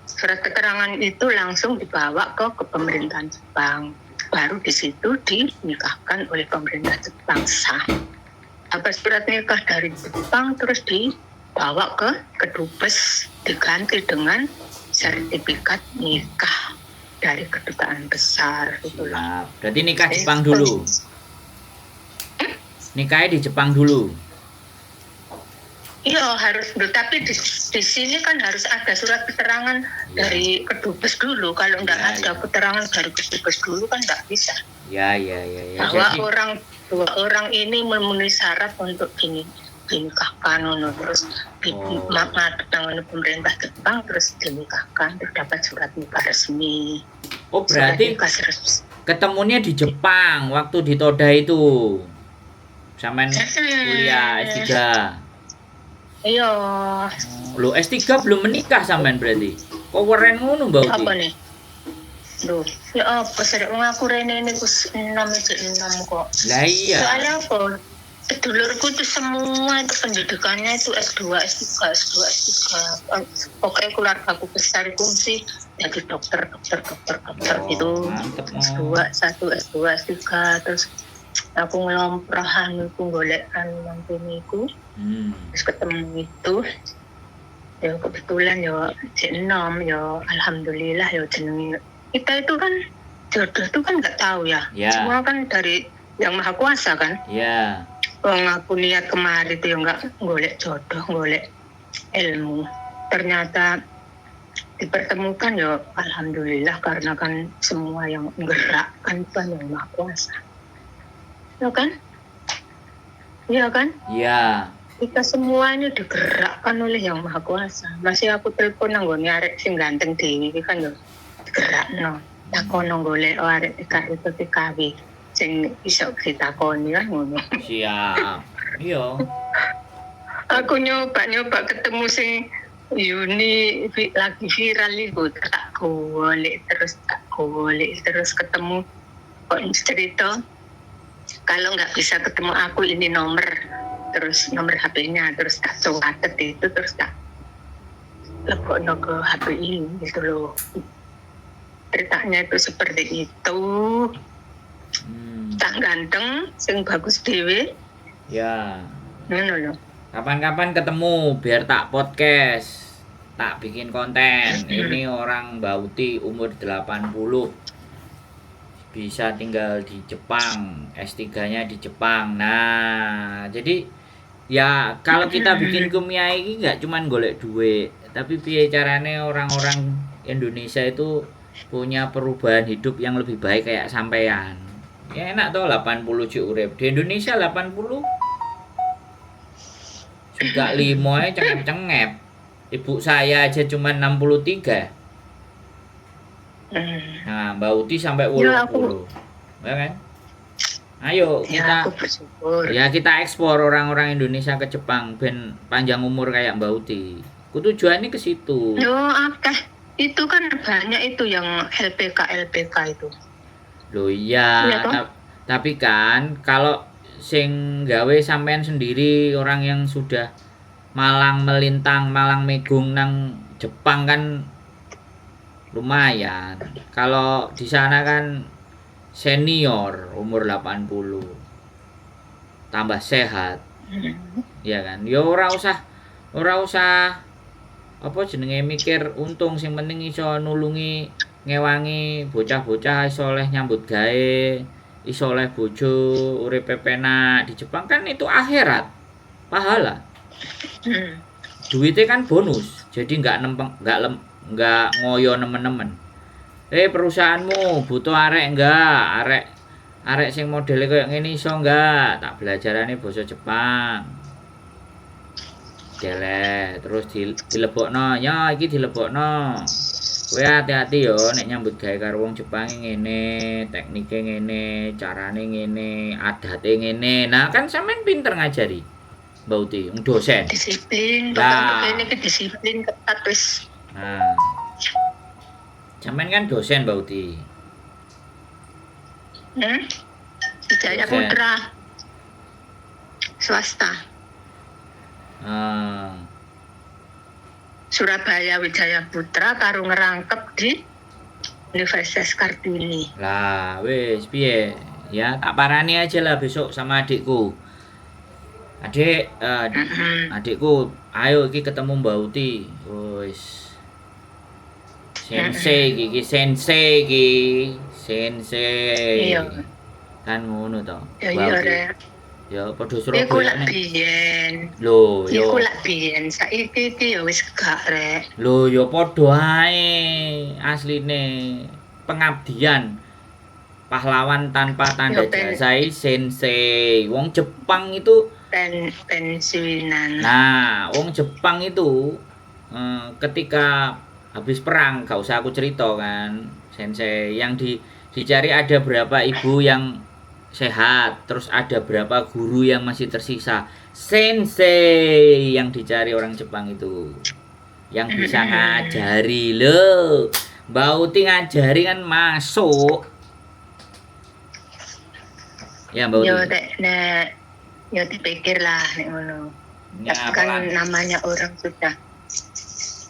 Surat keterangan itu langsung dibawa ke pemerintahan Jepang. Baru di situ dinikahkan oleh pemerintah Jepang sah. Dapat surat nikah dari Jepang terus dibawa ke kedubes diganti dengan sertifikat nikah dari kedutaan besar gitu loh. Nah, berarti nikah Jepang dulu. Nikahnya di Jepang dulu. Iya harus, tapi di sini kan harus ada surat keterangan dari kedubes dulu. Kalau nggak ada keterangan dari kedubes dulu kan nggak bisa. Ya. Bahwa Jadi, dua orang ini memenuhi syarat untuk dinikahkan, terus tangan pemerintah Jepang terus dinikahkan, terus dapat surat nikah resmi. oh berarti Surat nikah resmi. ketemunya di Jepang waktu di Toda itu. Sampean kuliah S3. Iya. Loh, S3 belum menikah sampean berarti. Kok keren ngono Mbak Uti? Apa nih? Duh, ya apa sih ngaku rene ini kus 6 kok. Lah iya. Soalnya apa? Dulurku tuh semua itu pendidikannya itu S2, S3 pokoknya keluarga aku besar itu sih jadi dokter gitu. Mantep. S2, S3 terus aku ngelomprahan itu golekan mantumiku. Terus ketemu itu ya kebetulan ya Jenom ya alhamdulillah ya jenenge. Kita itu kan jodoh itu kan nggak tahu ya. Semua kan dari yang maha kuasa kan. Ya. Wong aku niat kemarin itu ya nggak golek jodoh, golek ilmu. Ternyata dipertemukan ya alhamdulillah, karena kan semua yang menggerakkan kan yang Maha Kuasa. Ya kan? Iya kan? Ya, Kita semua ini digerakkan oleh yang Maha Kuasa. Masih aku telepon nang nggone arek sing ganteng dhewe iki kan yo digerakno. Takono golek arek itu TKW sing iso ditakoni kan ngono. siap. Iya. Aku nyoba ketemu sing Yuni lagi viral itu, tak golek terus ketemu kok cerita kalau nggak bisa ketemu aku ini nomor HP-nya, terus tak catet itu, terus tak lebokno ke HP ini gitu loh. Ceritanya itu seperti itu. Tak ganteng, sing bagus dewe. Ya. Ngono loh. Kapan-kapan ketemu biar tak podcast, tak bikin konten. Ini orang Bauti umur 80. Bisa tinggal di Jepang, S3-nya di Jepang. Nah, jadi ya kalau kita bikin Kumia ini nggak cuman golek duit, tapi piye carane orang-orang Indonesia itu punya perubahan hidup yang lebih baik kayak sampean. Ya enak toh 80 cuk urip. Di Indonesia 80 juga limo aja cengep-cengep. Ibu saya aja cuma 63. Nah, Mbak Uti sampai 80. Ya kan? Ayo kita kita ekspor orang-orang Indonesia ke Jepang ben panjang umur kayak Mbak Uti. Tujuannya ke situ. Yo, akeh. Itu kan banyak itu yang LPK itu. Loh iya, tapi kan kalau sing gawe sampean sendiri orang yang sudah malang melintang, malang megung nang Jepang kan lumayan. Kalau di sana kan senior umur 80. Tambah sehat. Ya kan? Ya ora usah apa jenenge mikir untung, sing penting iso nulungi ngewangi bocah-bocah iso oleh nyambut gawe, iso oleh bojo, urip pepenak. Di Jepang kan itu akhirat. Pahala. Duitnya kan bonus. Jadi enggak ngoyo nemen-nemen. Perusahaanmu butuh arek enggak? Arek sing modele koyo ngene iso enggak? Tak belajarane basa Jepang. Terus dilebokno, ya iki dilebokno. Kowe hati-hati yo nek nyambut gawe karo wong Jepang ngene, teknike ngene, carane ngene, adate ngene. Nah, kan sampean pinter ngajari. Mbak Uti, dosen. Disiplin, ini disiplin ketat wis. Nah. Sampean kan dosen Mbak Uti. Wijaya Putra. Swasta. Surabaya Wijaya Putra karo ngerangkep di Universitas Kartini. Lah, wis piye? Ya, tak parani aja lah besok sama adikku. Adikku, ayo iki ketemu Mbak Uti. Wis. Sensei iki. Iya. Kan ngono to. Iya, ya padha Surabaya. Iku lak biyen. Lho, yo. Iku lak biyen, saiki iki ya wis gak rek. Lho, ya padha ae asline pengabdian. Pahlawan tanpa tanda jasa sensei. Wong Jepang itu pensiunan. Nah, wong Jepang itu ketika habis perang, gak usah aku cerita kan, sensei yang dicari ada berapa ibu yang sehat, terus ada berapa guru yang masih tersisa. Sensei yang dicari orang Jepang itu, yang bisa ngajari. Loh, Mbak Uti ngajari kan masuk. Ya Mbak Uti. Ya dipikir lah nek ngono. Kan namanya orang sudah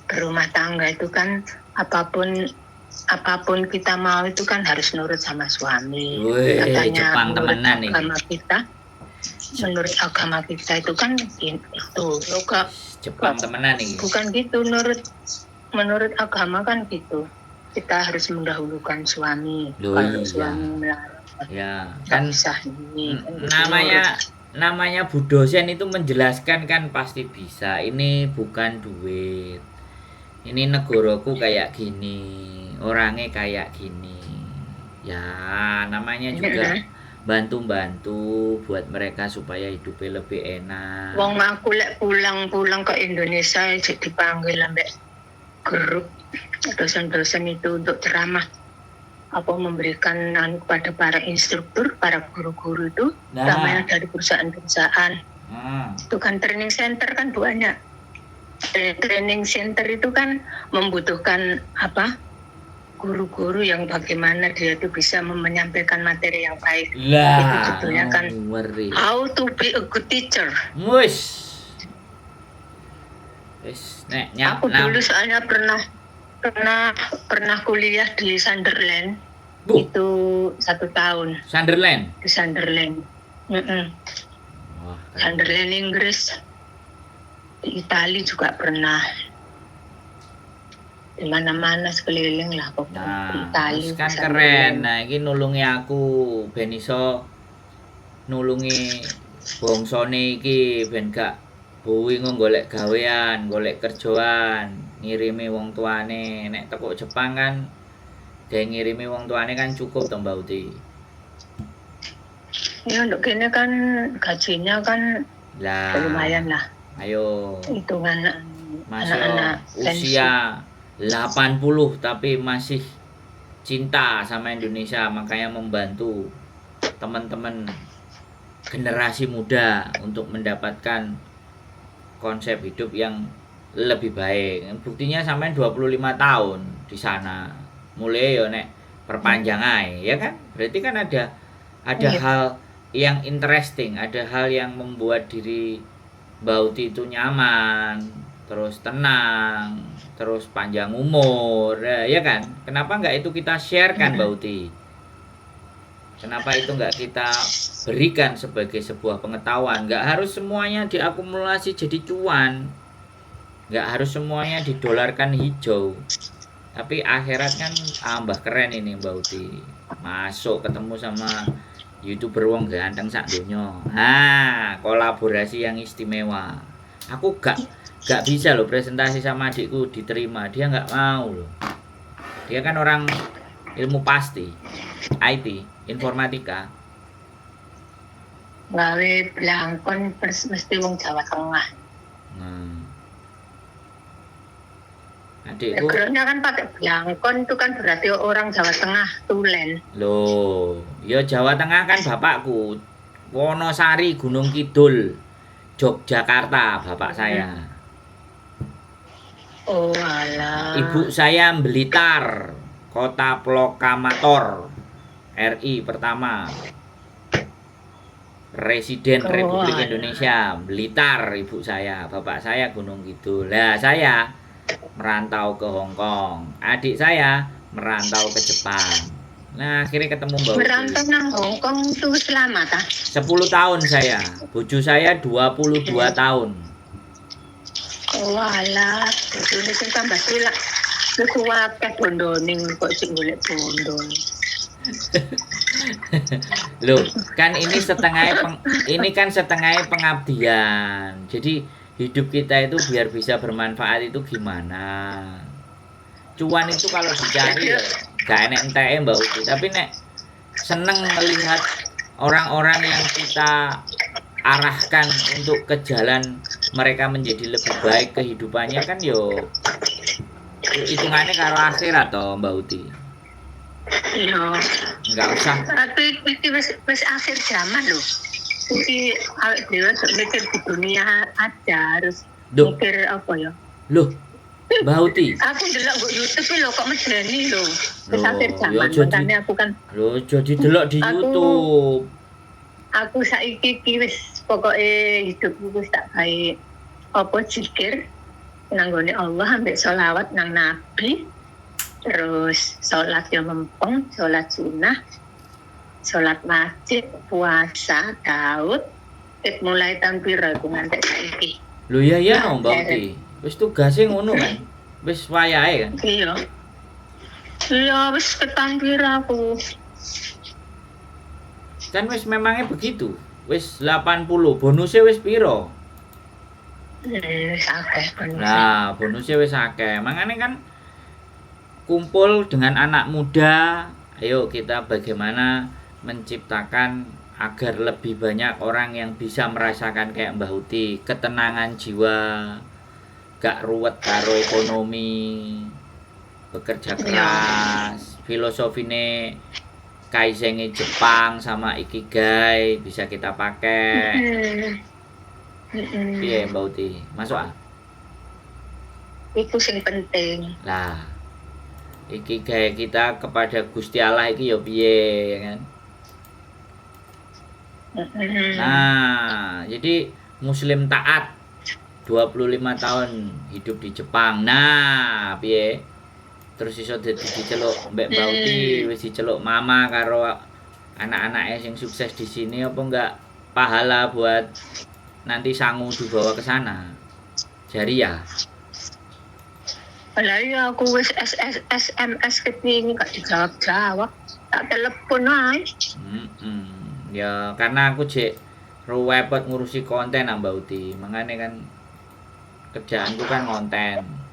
berumah tangga itu kan apapun kita mau itu kan harus nurut sama suami. Katanya Jepang temenan nih. Menurut agama kita itu kan itu loh, Jepang temenan nih. Bukan gitu, menurut agama kan gitu. Kita harus mendahulukan suami. Kalau suami melarang. Ya, kan bisa ini. Namanya Bu dosen itu menjelaskan kan pasti bisa. Ini bukan duit. ini negaraku kayak gini, orangnya kayak gini. Ya, namanya juga bantu-bantu buat mereka supaya hidupnya lebih enak. Wong aku lek pulang ke Indonesia jadi panggil ambek grup dosen-dosen itu untuk ceramah apa memberikan kepada para instruktur, para guru-guru itu, namanya dari perusahaan-perusahaan. Itu kan training center kan banyak. Training center itu kan membutuhkan apa? Guru-guru yang bagaimana dia itu bisa menyampaikan materi yang baik. Itu judulnya kan How to be a good teacher. Aku dulu soalnya pernah kuliah di Sunderland. Itu 1 tahun. Sunderland? Di Sunderland. Sunderland Inggris. Di Italia juga pernah. Di mana-mana sekeliling lah pokoknya. Di Italia. Kan keren. Nah, ini nulungi aku ben iso nulungi bongsone iki ben gak bingung golek gawean, golek kerjaan, ngirimi wong tuane. Nek teko Jepang kan dia ngirimi wong tuane kan cukup to Mbak Uti. Ya untuk gini kan gajinya kan lumayan lah. Ayo. Hitungan anak-anak usia 80 tapi masih cinta sama Indonesia, makanya membantu teman-teman generasi muda untuk mendapatkan konsep hidup yang lebih baik. Buktinya sampai 25 tahun di sana. Mulai ya nek perpanjang ae, ya kan? Berarti kan ada hal yang interesting, ada hal yang membuat diri Mbak Uti itu nyaman, terus tenang, terus panjang umur, ya kan? Kenapa enggak itu kita sharekan Mbak Uti? Kenapa itu enggak kita berikan sebagai sebuah pengetahuan? Enggak harus semuanya diakumulasi jadi cuan, enggak harus semuanya didolarkan hijau. Tapi akhirat kan tambah keren ini Mbak Uti. Masuk ketemu sama YouTuber wong ganteng sak donya. Kolaborasi yang istimewa. Aku gak bisa loh presentasi sama adikku diterima. Dia gak mau loh. Dia kan orang ilmu pasti, IT, informatika. Gawe blangkon mesti wong Jawa Tengah. Adikku backgroundnya kan pakai blangkon, itu kan berarti orang Jawa Tengah tulen. Loh, ya Jawa Tengah kan bapakku Wonosari Gunung Kidul Yogyakarta bapak saya. Oh alah. Ibu saya Blitar, Kota Prokamator RI pertama. Presiden Republik Indonesia Blitar ibu saya, bapak saya Gunung Kidul. Lah saya merantau ke Hong Kong, adik saya merantau ke Jepang. Nah akhirnya ketemu Mbak Uti. Merantau nang Hong Kong itu selama kah? 10 tahun saya, bojo saya 22 tahun. Oh alah, ini sing tambah silak. Aku akeh bondoning kok sing golek bondo. Loh, kan ini setengah pengabdian. Jadi hidup kita itu biar bisa bermanfaat itu gimana? Cuan itu kalau dicari ya gak enek enteke Mbak Uti, tapi nek seneng melihat orang-orang yang kita arahkan untuk ke jalan mereka menjadi lebih baik kehidupannya kan yo hitungannya karo akhirat toh Mbak Uti. Iya. Enggak usah. Tapi iki wis akhir zaman loh. Jadi awak dhewe mikir di dunia aja harus mikir apa ya? Loh, Mbak Uti. Aku ndelok go YouTube lho kok medeni lho. Wis akhir zaman makane aku kan. Lho, jadi delok di YouTube. Aku saiki iki wis pokoke hidupku wis tak gawe apa zikir nang gone Allah ambek sholawat nang Nabi. Terus sholat yang mempeng, sholat sunnah, sholat masjid, puasa, Daud, mulai tahun piro aku ngantek saiki. Lho ya no Mbak Uti. Wis tugase ngono kan. Wis wayahe kan. Iya. Iya wis ketan piro aku. Kan wis memangnya begitu. Wis 80, bonusnya wis piro? Wis akeh bonusnya. Nah, bonusnya wis akeh. Makanya kan kumpul dengan anak muda, ayo kita bagaimana menciptakan agar lebih banyak orang yang bisa merasakan kayak Mbah Uti, ketenangan jiwa, gak ruwet karo ekonomi, bekerja Iya. keras, filosofine Kaizengi Jepang sama Ikigai bisa kita pakai. Piye Mbak Uti? Masuk ah? Itu sing penting. Lah, Ikigai kita kepada Gusti Allah iki ya piye ya kan? Nah, jadi muslim taat 25 tahun hidup di Jepang. Nah, piye? Terus iso dadi diceluk Mbak Bauti, wis diceluk mama karo anak-anaknya yang sukses di sini apa enggak pahala buat nanti sangu dibawa ke sana. Jariah. Lah iya aku wis SMS kepingin gak dijawab-jawab. Tak telepon ae. Ya karena aku jek ruwepet ngurusi konten Mbak Uti. Makanya kan kerjaanku kan konten.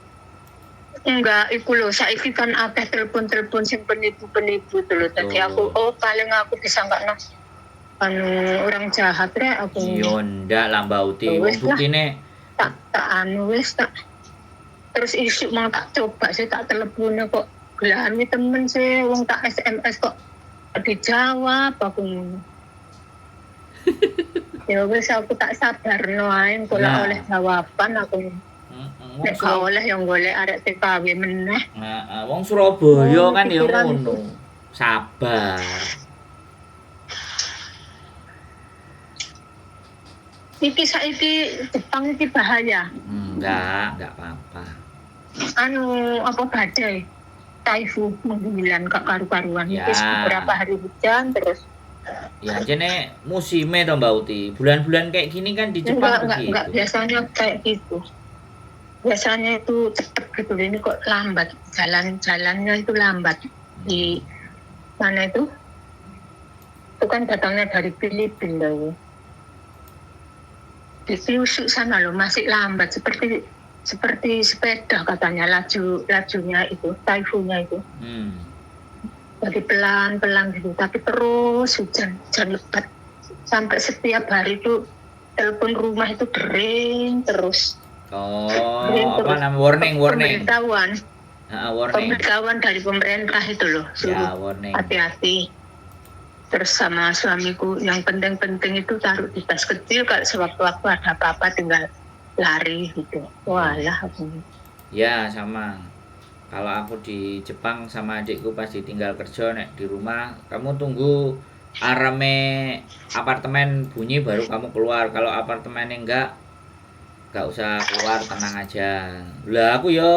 Enggak, iku lho, saiki kan akeh telepon-telepon sing penipu-penipu tuh lho. Dadi aku paling aku disangkakno anu orang jahat rek aku. Yo ndak lah Mbak Uti. Wong buktine tak anu wis tak terus isu mau tak coba sih tak telepon kok gelani temen sih wong tak SMS kok dijawab aku. Ya wis aku tak sabarno ae kok oleh jawaban aku. Nek gak oleh yang golek arek TKW meneh. Heeh, wong Surabaya kan ya ngono. Sabar. Iki saiki Jepang iki bahaya. Enggak apa-apa. Anu apa badai? Typhoon menghilang gak karu-karuan. Ya. Beberapa hari hujan terus. Ya jane musime to Mbak Uti. Bulan-bulan kayak gini kan di Jepang begitu. Enggak biasanya kayak gitu. Biasanya itu cepet gitu, ini kok lambat, jalannya itu lambat. Di mana itu kan datangnya dari Filipina loh. Di Kyushu sana loh masih lambat, seperti sepeda katanya lajunya itu, typhoonnya itu. Jadi pelan-pelan gitu, tapi terus hujan lebat. Sampai setiap hari itu telepon rumah itu dering terus. Apa namanya warning. Pemberitahuan. Warning. Pemberitahuan dari pemerintah itu loh, suruh warning. hati-hati. Terus sama suamiku yang penting-penting itu taruh di tas kecil, kalau sewaktu-waktu ada apa-apa tinggal lari gitu. Walah aku. Ya sama. Kalau aku di Jepang sama adikku pas ditinggal kerja nek di rumah, kamu tunggu arame apartemen bunyi baru kamu keluar. Kalau apartemennya enggak usah keluar, tenang aja. Lah aku yo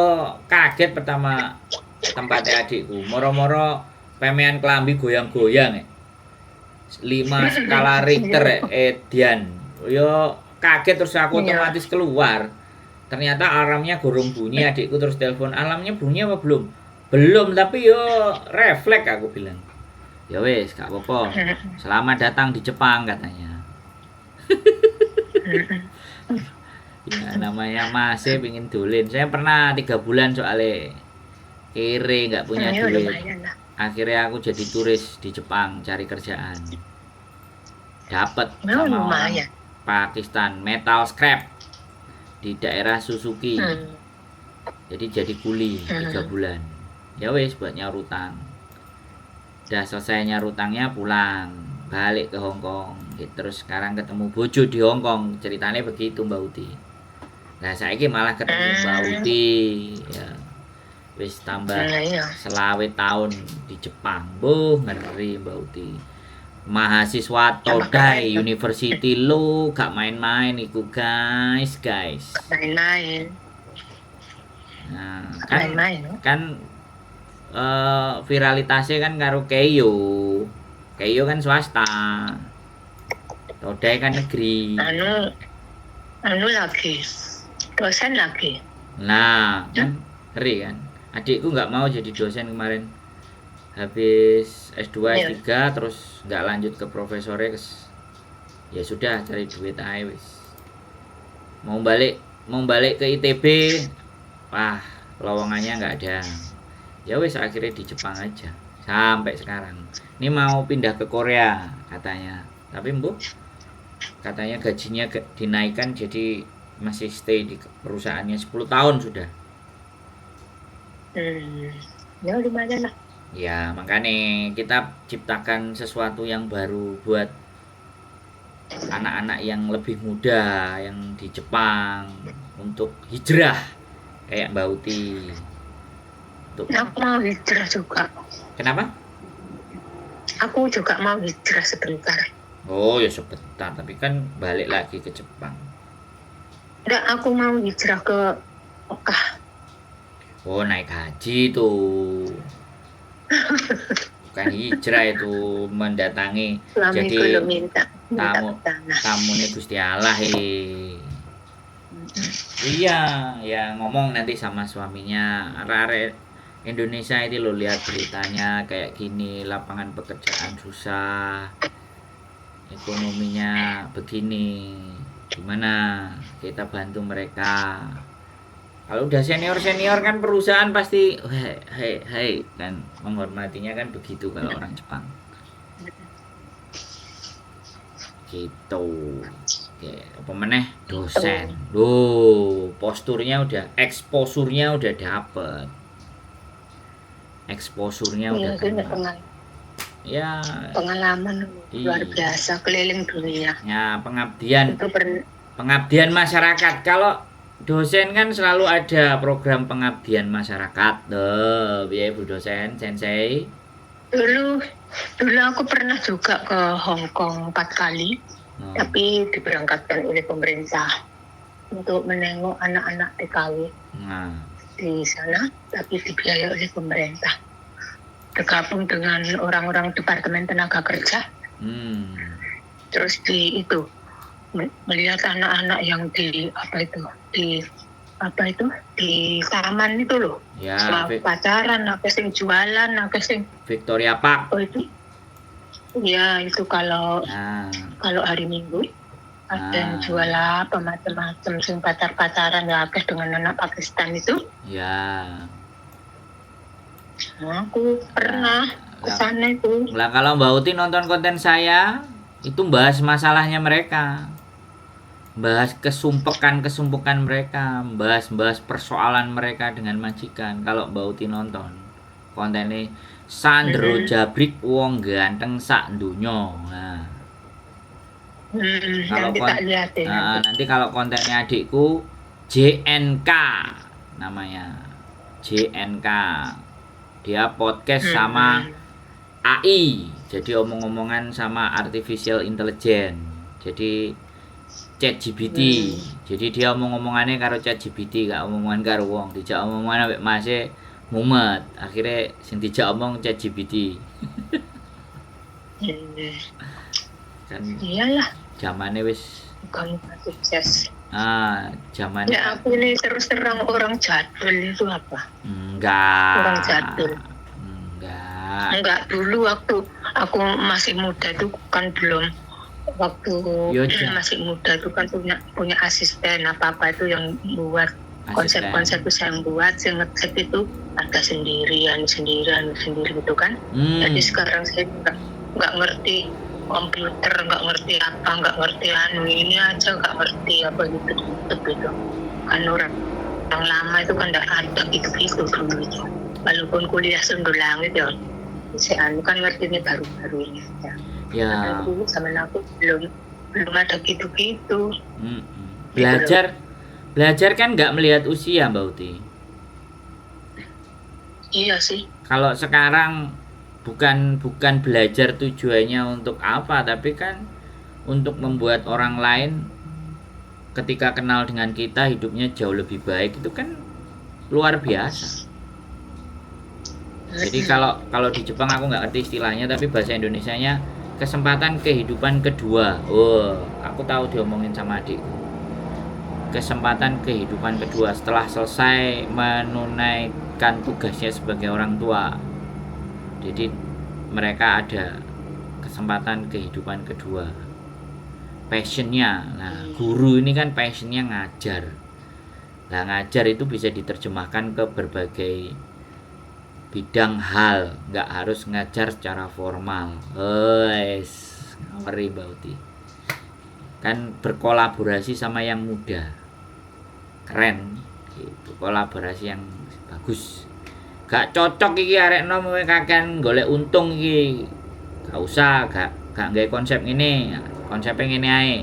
kaget pertama tempatnya adikku. Moro-moro pemean kelambi goyang-goyang 5 skala Richter Dian. Yo kaget terus aku otomatis keluar. Ternyata alarmnya gorong bunyi, adikku terus telepon, alarmnya bunyi apa belum? Belum, tapi yo refleks aku bilang. Ya wes, gak apa-apa. Selamat datang di Jepang katanya. Ya namanya masih pingin dolen. Saya pernah 3 bulan soalnya kere nggak punya duit. Akhirnya aku jadi turis di Jepang cari kerjaan. Dapat sama orang Pakistan metal scrap di daerah Suzuki. Jadi kuli 3 bulan. Ya wes buat nyaur utang. Udah selesai nyaur utangnya pulang balik ke Hong Kong. Terus sekarang ketemu bojo di Hong Kong. Ceritanya begitu Mbak Uti. Nah saiki malah ketemu Mbak Uti ya. Wis tambah selawe tahun di Jepang. Ngeri Mbak Uti. Mahasiswa Todai University lo gak main-main iku guys. Main-main. Nah, kan viralitasnya kan karo Keio. Keio kan swasta. Todai kan negeri. Anu lagi. Dosen lagi. Nah, kan ngeri kan. Adikku nggak mau jadi dosen kemarin. Habis S2, S3 terus nggak lanjut ke profesornya. Ya sudah cari duit aja wis. Mau balik mau balik ke ITB, wah lowongannya nggak ada. Ya wes akhirnya di Jepang aja sampai sekarang. Ini mau pindah ke Korea katanya, tapi katanya gajinya dinaikkan jadi masih stay di perusahaannya 10 tahun sudah. Ya lumayan lah. Ya makanya kita ciptakan sesuatu yang baru buat anak-anak yang lebih muda yang di Jepang untuk hijrah kayak Mbak Uti. Aku mau hijrah juga. Kenapa? Aku juga mau hijrah sebentar. Oh ya sebentar, tapi kan balik lagi ke Jepang. Enggak, aku mau hijrah ke Mekah. Oh naik haji tuh. Bukan hijrah itu, mendatangi. Suami Jadi belum minta tamu ke tanah. tamunya Gusti Allah. Iya, ya ngomong nanti sama suaminya. Arek Indonesia itu lo lihat beritanya kayak gini, lapangan pekerjaan susah, ekonominya begini, gimana kita bantu mereka. Kalau udah senior kan perusahaan pasti hei kan menghormatinya kan begitu kalau orang Jepang. Gitu. Oke, apa meneh dosen. Duh, posturnya udah, exposure-nya udah dapet. Exposure-nya udah kena. Ya, pengalaman luar biasa keliling dunia. Ya, pengabdian masyarakat. Kalau dosen kan selalu ada program pengabdian masyarakat. Biaya Bu dosen, sensei. Dulu aku pernah juga ke Hong Kong 4 kali. Tapi diberangkatkan oleh pemerintah untuk menengok anak-anak TKW di sana, tapi dibiayai oleh pemerintah. Bergabung dengan orang-orang Departemen Tenaga Kerja. Terus melihat anak-anak yang di taman itu loh. Ya, pacaran, apa sing jualan, apa sing Victoria Park. Oh itu. Ya itu kalau hari Minggu ada yang jual apa macam-macam sing pacaran ya akeh dengan anak Pakistan itu. Ya. Aku pernah ke sana itu. Lah kalau Mbak Uti nonton konten saya itu bahas masalahnya mereka. Bahas kesumpekan mereka, bahas persoalan mereka dengan majikan. Kalau Mbak Uti nonton konten ini Sandro Jabrik wong ganteng sak donya. Kalau nanti kalau kontennya adikku JNK namanya. JNK. Dia podcast sama AI. Jadi omong-omongan sama artificial intelligence. Jadi ChatGPT. Jadi dia omong-omongannya karo ChatGPT, gak omongan karo wong. Dijak omongan ambek Mase mumet, akhirnya sing dijak omong ChatGPT. Kan iyalah zamannya wis kamu sukses. Zamannya ya aku ini terus terang orang jadul itu apa? Enggak. Orang jadul. Enggak, dulu waktu aku masih muda itu kan belum, waktu masih muda itu kan punya asisten apa itu yang buat konsep-konsep itu saya buat, saya ngecek itu ada sendiri gitu kan. Jadi sekarang saya nggak ngerti komputer, nggak ngerti ini aja nggak ngerti apa gitu kan. Orang lama itu kan nggak ada gitu dulu itu, walaupun kuliah sundul langit ya saya kan ngerti ini baru-baru ini ya. Dulu sama aku belum ada gitu. Belajar kan nggak melihat usia Mbak Uti. Iya sih. Kalau sekarang bukan belajar tujuannya untuk apa, tapi kan untuk membuat orang lain ketika kenal dengan kita hidupnya jauh lebih baik, itu kan luar biasa. Jadi kalau di Jepang aku nggak ngerti istilahnya, tapi bahasa Indonesianya kesempatan kehidupan kedua. Aku tahu diomongin sama adikku. Kesempatan kehidupan kedua setelah selesai menunaikan tugasnya sebagai orang tua. Jadi mereka ada kesempatan kehidupan kedua. Passionnya, nah guru ini kan passionnya ngajar. Nah, ngajar itu bisa diterjemahkan ke berbagai bidang hal, nggak harus ngajar secara formal. Wes, ngeri Mbak Uti. Kan berkolaborasi sama yang muda. Keren gitu, kolaborasi yang bagus. Gak cocok iki arek nom kowe kakean golek untung iki. Gak usah, gak nggawe konsep ini. Konsepnya ngene ae.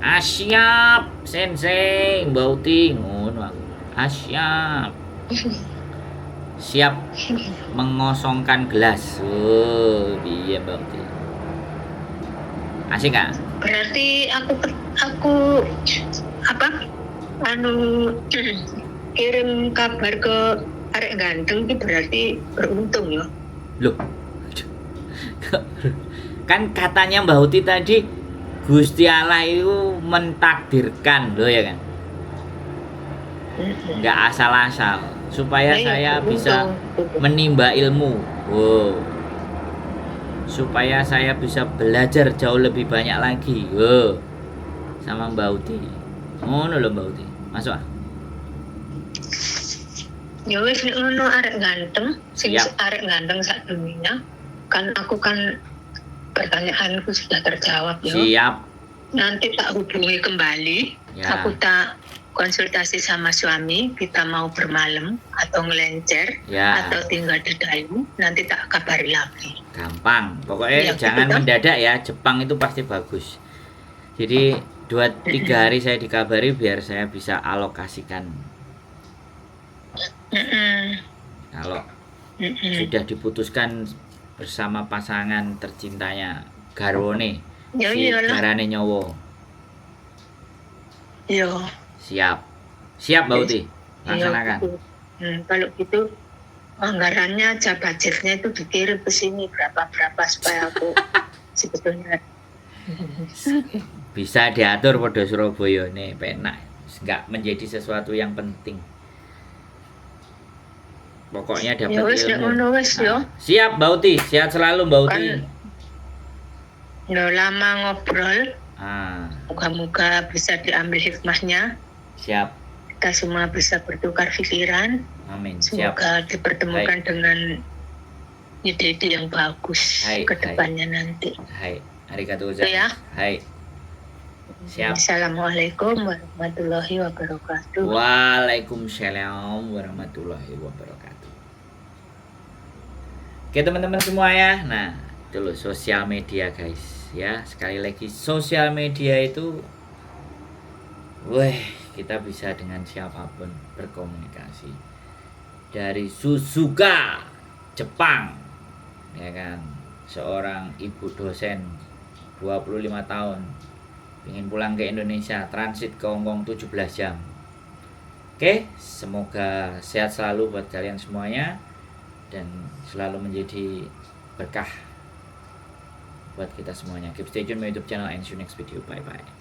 Siap, sensei, Mbak Uti ngono. Siap. Siap mengosongkan gelas. Oh, piye Mbak Uti? Asik gak? Berarti aku apa? Kirim kabar ke arek ganteng itu berarti beruntung ya. Loh. Kan katanya Mbak Uti tadi Gusti Allah itu mentakdirkan loh ya kan. Nggak asal-asal supaya saya bisa menimba ilmu. Wow. Supaya saya bisa belajar jauh lebih banyak lagi. Wow. Sama Mbak Uti. Ngono lho Mbak Uti. Masuk. Ya wis nek ngono arek ganteng, sing Siap. arek ganteng sak dunia. Kan aku kan pertanyaanku sudah terjawab ya. Siap. Nanti tak hubungi kembali. Ya. Aku tak konsultasi sama suami, kita mau bermalam atau ngelencer Ya. atau tinggal di dalam, nanti tak kabari lagi. Gampang. Pokoknya Ya, jangan gitu. mendadak ya. Jepang itu pasti bagus. Jadi 2-3 hari saya dikabari biar saya bisa alokasikan. Kalau sudah diputuskan bersama pasangan tercintanya garwane Ya si iyalah. garane nyowo. Yo. Siap Mbak Uti, laksanakan. Kalau gitu anggarannya aja, budgetnya itu dikirim ke sini berapa supaya aku sebetulnya Bisa diatur pada Surabaya nih, penak, nggak menjadi sesuatu yang penting. Pokoknya dapat ya wis nek ilmu. ngono wis yo. Siap Mbak Uti, sehat selalu Mbak Uti. Kan udah lama ngobrol, moga-moga bisa diambil hikmahnya. Siap. Kita semua bisa bertukar pikiran. Amin. Siap. Semoga dipertemukan dengan ide-ide yang bagus Hai, ke depannya nanti. Hai, arigatou gozaimasu. Ya. Hai. Siap. Assalamualaikum warahmatullahi wabarakatuh. Waalaikumsalam warahmatullahi wabarakatuh. Oke teman-teman semua ya. Nah, itu loh sosial media guys. Ya, sekali lagi sosial media itu kita bisa dengan siapapun berkomunikasi. Dari Suzuka, Jepang. Ya kan. Seorang ibu dosen 25 tahun ingin pulang ke Indonesia, transit ke Hongkong 17 jam. Oke, semoga sehat selalu buat kalian semuanya dan selalu menjadi berkah buat kita semuanya. Keep stay tune my YouTube channel and see you next video. Bye bye.